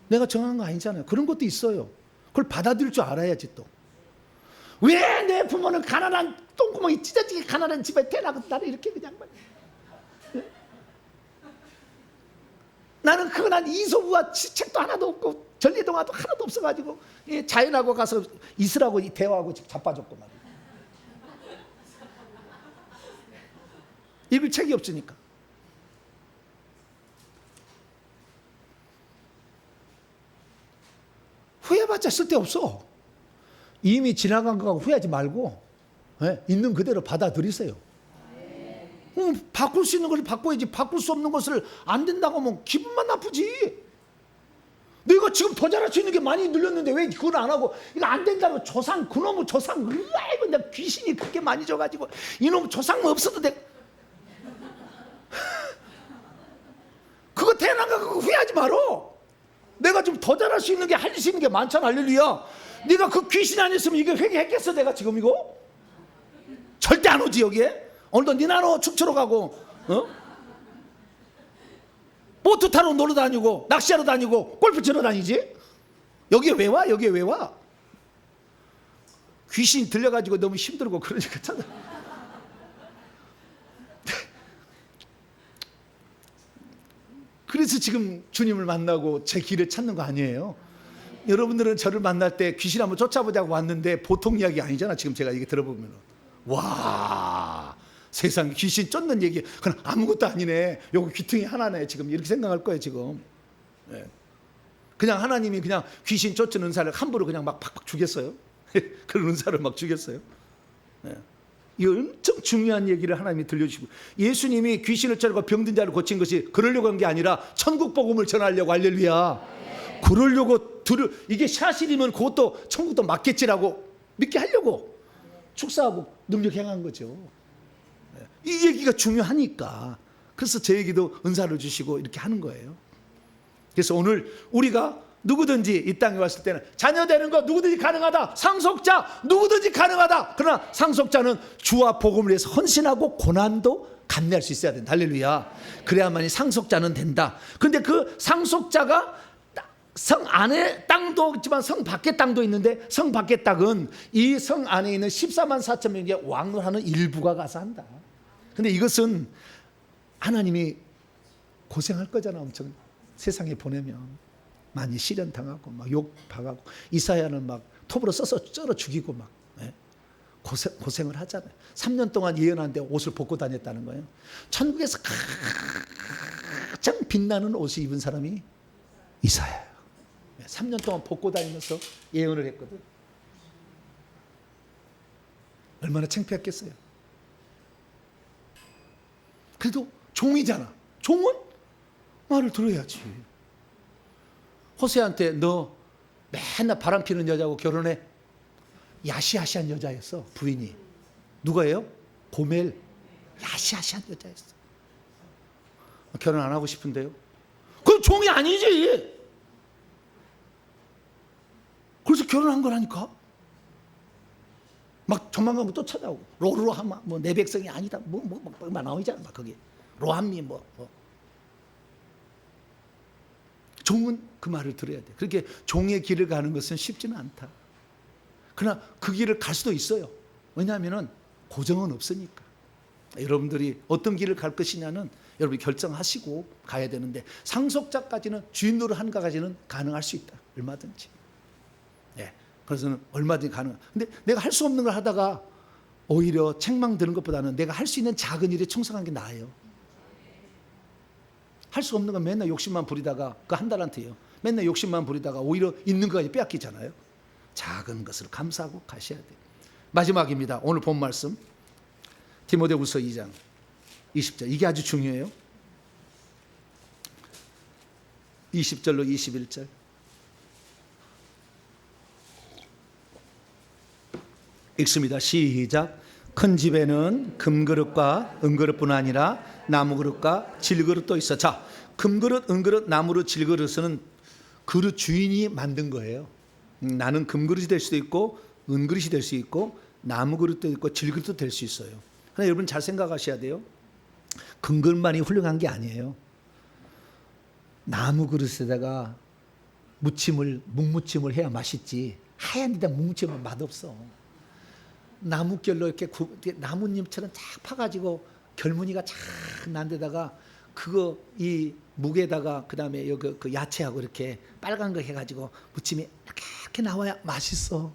내가 정한 거 아니잖아요. 그런 것도 있어요. 그걸 받아들일 줄 알아야지 또. 왜 내 부모는 가난한 똥구멍이 찢어지게 가난한 집에 태어나고 나를 이렇게 그냥 나는 그거 난 이소부와 책도 하나도 없고 전리동화도 하나도 없어가지고 자연하고 가서 있으라고 대화하고 자빠졌고 말이야. 읽을 책이 없으니까. 후회받자 쓸데없어. 이미 지나간 거 후회하지 말고 있는 그대로 받아들이세요. 바꿀 수 있는 것을 바꿔야지. 바꿀 수 없는 것을 안 된다고 하면 기분만 나쁘지. 내가 지금 더 잘할 수 있는 게 많이 늘렸는데 왜 그걸 안 하고 이거 안 된다고 조상 그놈의 조상 아이고 내가 귀신이 그렇게 많이 져가지고 이놈 조상 없어도 돼. 그거 태어난 거 그거 후회하지 말어. 내가 좀 더 잘할 수 있는 게 할 수 있는 게 많잖아. 할렐루야. 네가 그 귀신 아니었으면 이게 회개했겠어 내가 지금 이거? 절대 안 오지 여기에. 오늘도 니나노 축제로 가고 보트 타러 놀러 다니고 낚시하러 다니고 골프 치러 다니지. 여기에 왜 와? 여기에 왜 와? 귀신이 들려가지고 너무 힘들고 그러니까 찾아. 그래서 지금 주님을 만나고 제 길을 찾는 거 아니에요? 여러분들은 저를 만날 때 귀신 한번 쫓아보자고 왔는데 보통 이야기 아니잖아. 지금 제가 이게 들어보면 와 세상에 귀신 쫓는 얘기 그냥 아무것도 아니네. 요거 귀퉁이 하나네. 지금 이렇게 생각할 거예요 지금. 그냥 하나님이 그냥 귀신 쫓는 은사를 함부로 그냥 막 팍팍 주겠어요? 그런 은사를 막 주겠어요? 이 엄청 중요한 얘기를 하나님이 들려주시고, 예수님이 귀신을 쫓고 병든 자를 고친 것이 그러려고 한 게 아니라 천국 복음을 전하려고. 할렐루야. 그러려고 이게 사실이면 그것도 천국도 맞겠지라고 믿게 하려고 축사하고 능력 행한 거죠. 이 얘기가 중요하니까. 그래서 제 얘기도 은사를 주시고 이렇게 하는 거예요. 그래서 오늘 우리가 누구든지 이 땅에 왔을 때는 자녀 되는 거 누구든지 가능하다. 상속자 누구든지 가능하다. 그러나 상속자는 주와 복음을 위해서 헌신하고 고난도 감내할 수 있어야 된다. 할렐루야. 그래야만이 상속자는 된다. 그런데 그 상속자가 성 안에 땅도 있지만 성 밖에 땅도 있는데, 성 밖의 땅은 이 성 안에 있는 14만 4천 명의 왕노하는 일부가 가서 한다. 근데 이것은 하나님이 고생할 거잖아. 엄청 세상에 보내면 많이 시련당하고 막 욕박하고, 이사야는 막 톱으로 써서 쩔어 죽이고 막 고생을 하잖아요. 3년 동안 예언하는데 옷을 벗고 다녔다는 거예요. 천국에서 가장 빛나는 옷을 입은 사람이 이사야예요. 3년 동안 벗고 다니면서 예언을 했거든. 얼마나 창피했겠어요. 그래도 종이잖아. 종은 말을 들어야지. 호세한테 너 맨날 바람 피는 여자하고 결혼해. 야시아시한 여자였어. 부인이. 누가예요? 고멜. 야시아시한 여자였어. 결혼 안 하고 싶은데요? 그건 종이 아니지. 그래서 결혼한 거라니까. 막 조만간 또 찾아오고 로루하마 뭐 내 백성이 아니다 뭐 나오잖아. 막 거기 로함미 뭐. 종은 그 말을 들어야 돼. 그렇게 종의 길을 가는 것은 쉽지는 않다. 그러나 그 길을 갈 수도 있어요. 왜냐하면 고정은 없으니까. 여러분들이 어떤 길을 갈 것이냐는 여러분이 결정하시고 가야 되는데, 상속자까지는 주인 노릇 하는 것까지는 가능할 수 있다. 얼마든지. 그래서는 얼마든지 가능. 근데 내가 할 수 없는 걸 하다가 오히려 책망 드는 것보다는 내가 할 수 있는 작은 일에 충성한 게 나아요. 할 수 없는 건 맨날 욕심만 부리다가, 그 한 달한테요, 맨날 욕심만 부리다가 오히려 있는 것까지 빼앗기잖아요. 작은 것을 감사하고 가셔야 돼요. 마지막입니다. 오늘 본 말씀 디모데후서 2장 20절. 이게 아주 중요해요. 20절로 21절. 읽습니다. 시작. 큰 집에는 금그릇과 은그릇뿐 아니라 나무그릇과 질그릇도 있어. 자, 금그릇, 은그릇, 나무그릇, 질그릇은 그릇 주인이 만든 거예요. 나는 금그릇이 될 수도 있고 은그릇이 될 수 있고 나무 그릇도 있고 질그릇도 될 수 있어요. 그러나 여러분 잘 생각하셔야 돼요. 금그릇만이 훌륭한 게 아니에요. 나무 그릇에다가 묵무침을 해야 맛있지. 하얀 데다 묵무침은 맛없어. 나무결로 이렇게 나뭇잎처럼 쫙 파가지고 결무늬가 쫙 난 데다가 그거 이 묵에다가 그다음에 그 야채하고 이렇게 빨간 거 해가지고 무침이 이렇게 나와야 맛있어.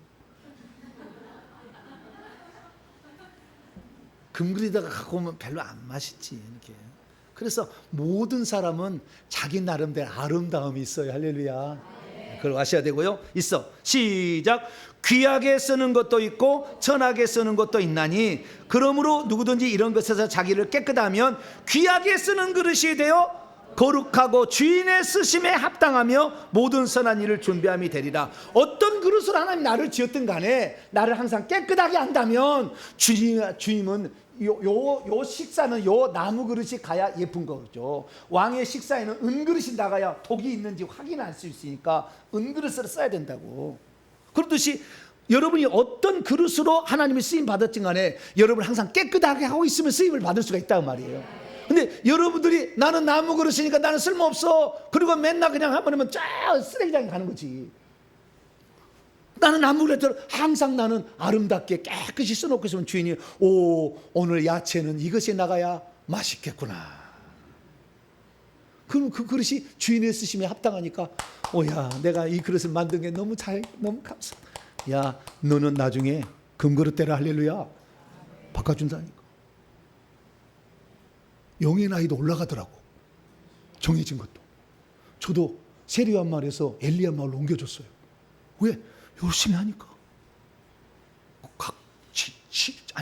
금그릇에다가 갖고 오면 별로 안 맛있지. 이렇게. 그래서 모든 사람은 자기 나름대로 아름다움이 있어요. 할렐루야. 그걸 아셔야 되고요. 있어. 시작. 귀하게 쓰는 것도 있고 천하게 쓰는 것도 있나니 그러므로 누구든지 이런 것에서 자기를 깨끗하면 귀하게 쓰는 그릇이 되어 거룩하고 주인의 쓰심에 합당하며 모든 선한 일을 준비함이 되리라. 어떤 그릇으로 하나님 나를 지었든 간에 나를 항상 깨끗하게 한다면 주님은 요 식사는 요 나무 그릇이 가야 예쁜 거죠. 왕의 식사에는 은그릇이 나가야 독이 있는지 확인할 수 있으니까 은그릇을 써야 된다고. 그렇듯이 여러분이 어떤 그릇으로 하나님의 쓰임 받았든 간에 여러분 항상 깨끗하게 하고 있으면 쓰임을 받을 수가 있다고 말이에요. 근데 여러분들이 나는 나무 그릇이니까 나는 쓸모없어, 그리고 맨날 그냥 하면 쫙 쓰레기장에 가는 거지. 나는 나무 그릇대로 항상 나는 아름답게 깨끗이 써놓고 있으면 주인이 오늘 야채는 이것이 나가야 맛있겠구나. 그럼 그 그릇이 주인의 쓰심에 합당하니까 야 내가 이 그릇을 만든 게 너무 감사. 야 너는 나중에 금그릇대로 할렐루야 바꿔준다니까. 영의 나이도 올라가더라고. 정해진 것도. 저도 세리안 마을에서 엘리안 마을로 옮겨줬어요. 왜? 열심히 하니까.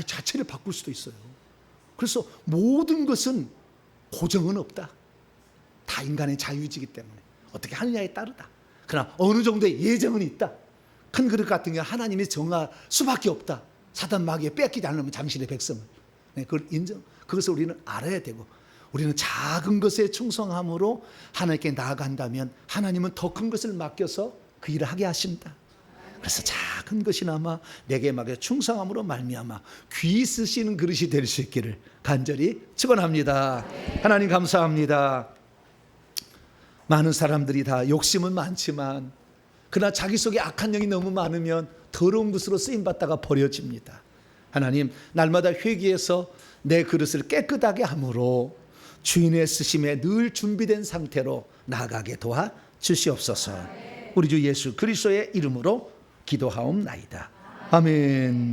자체를 바꿀 수도 있어요. 그래서 모든 것은 고정은 없다. 다 인간의 자유이기 때문에 어떻게 하느냐에 따르다. 그러나 어느 정도의 예정은 있다. 큰 그릇 같은 경우 하나님이 정할 수밖에 없다. 사단 마귀에 뺏기지 않으면 잠시의 백성을. 그걸 그것을 우리는 알아야 되고, 우리는 작은 것에 충성함으로 하나님께 나아간다면 하나님은 더 큰 것을 맡겨서 그 일을 하게 하신다. 그래서 작은 것이나마 내게 맡겨 충성함으로 말미암아 귀 쓰시는 그릇이 될 수 있기를 간절히 축원합니다. 하나님 감사합니다. 많은 사람들이 다 욕심은 많지만 그러나 자기 속에 악한 영이 너무 많으면 더러운 것으로 쓰임받다가 버려집니다. 하나님 날마다 회개해서 내 그릇을 깨끗하게 함으로 주인의 쓰심에 늘 준비된 상태로 나아가게 도와 주시옵소서. 우리 주 예수 그리스도의 이름으로 기도하옵나이다. 아멘.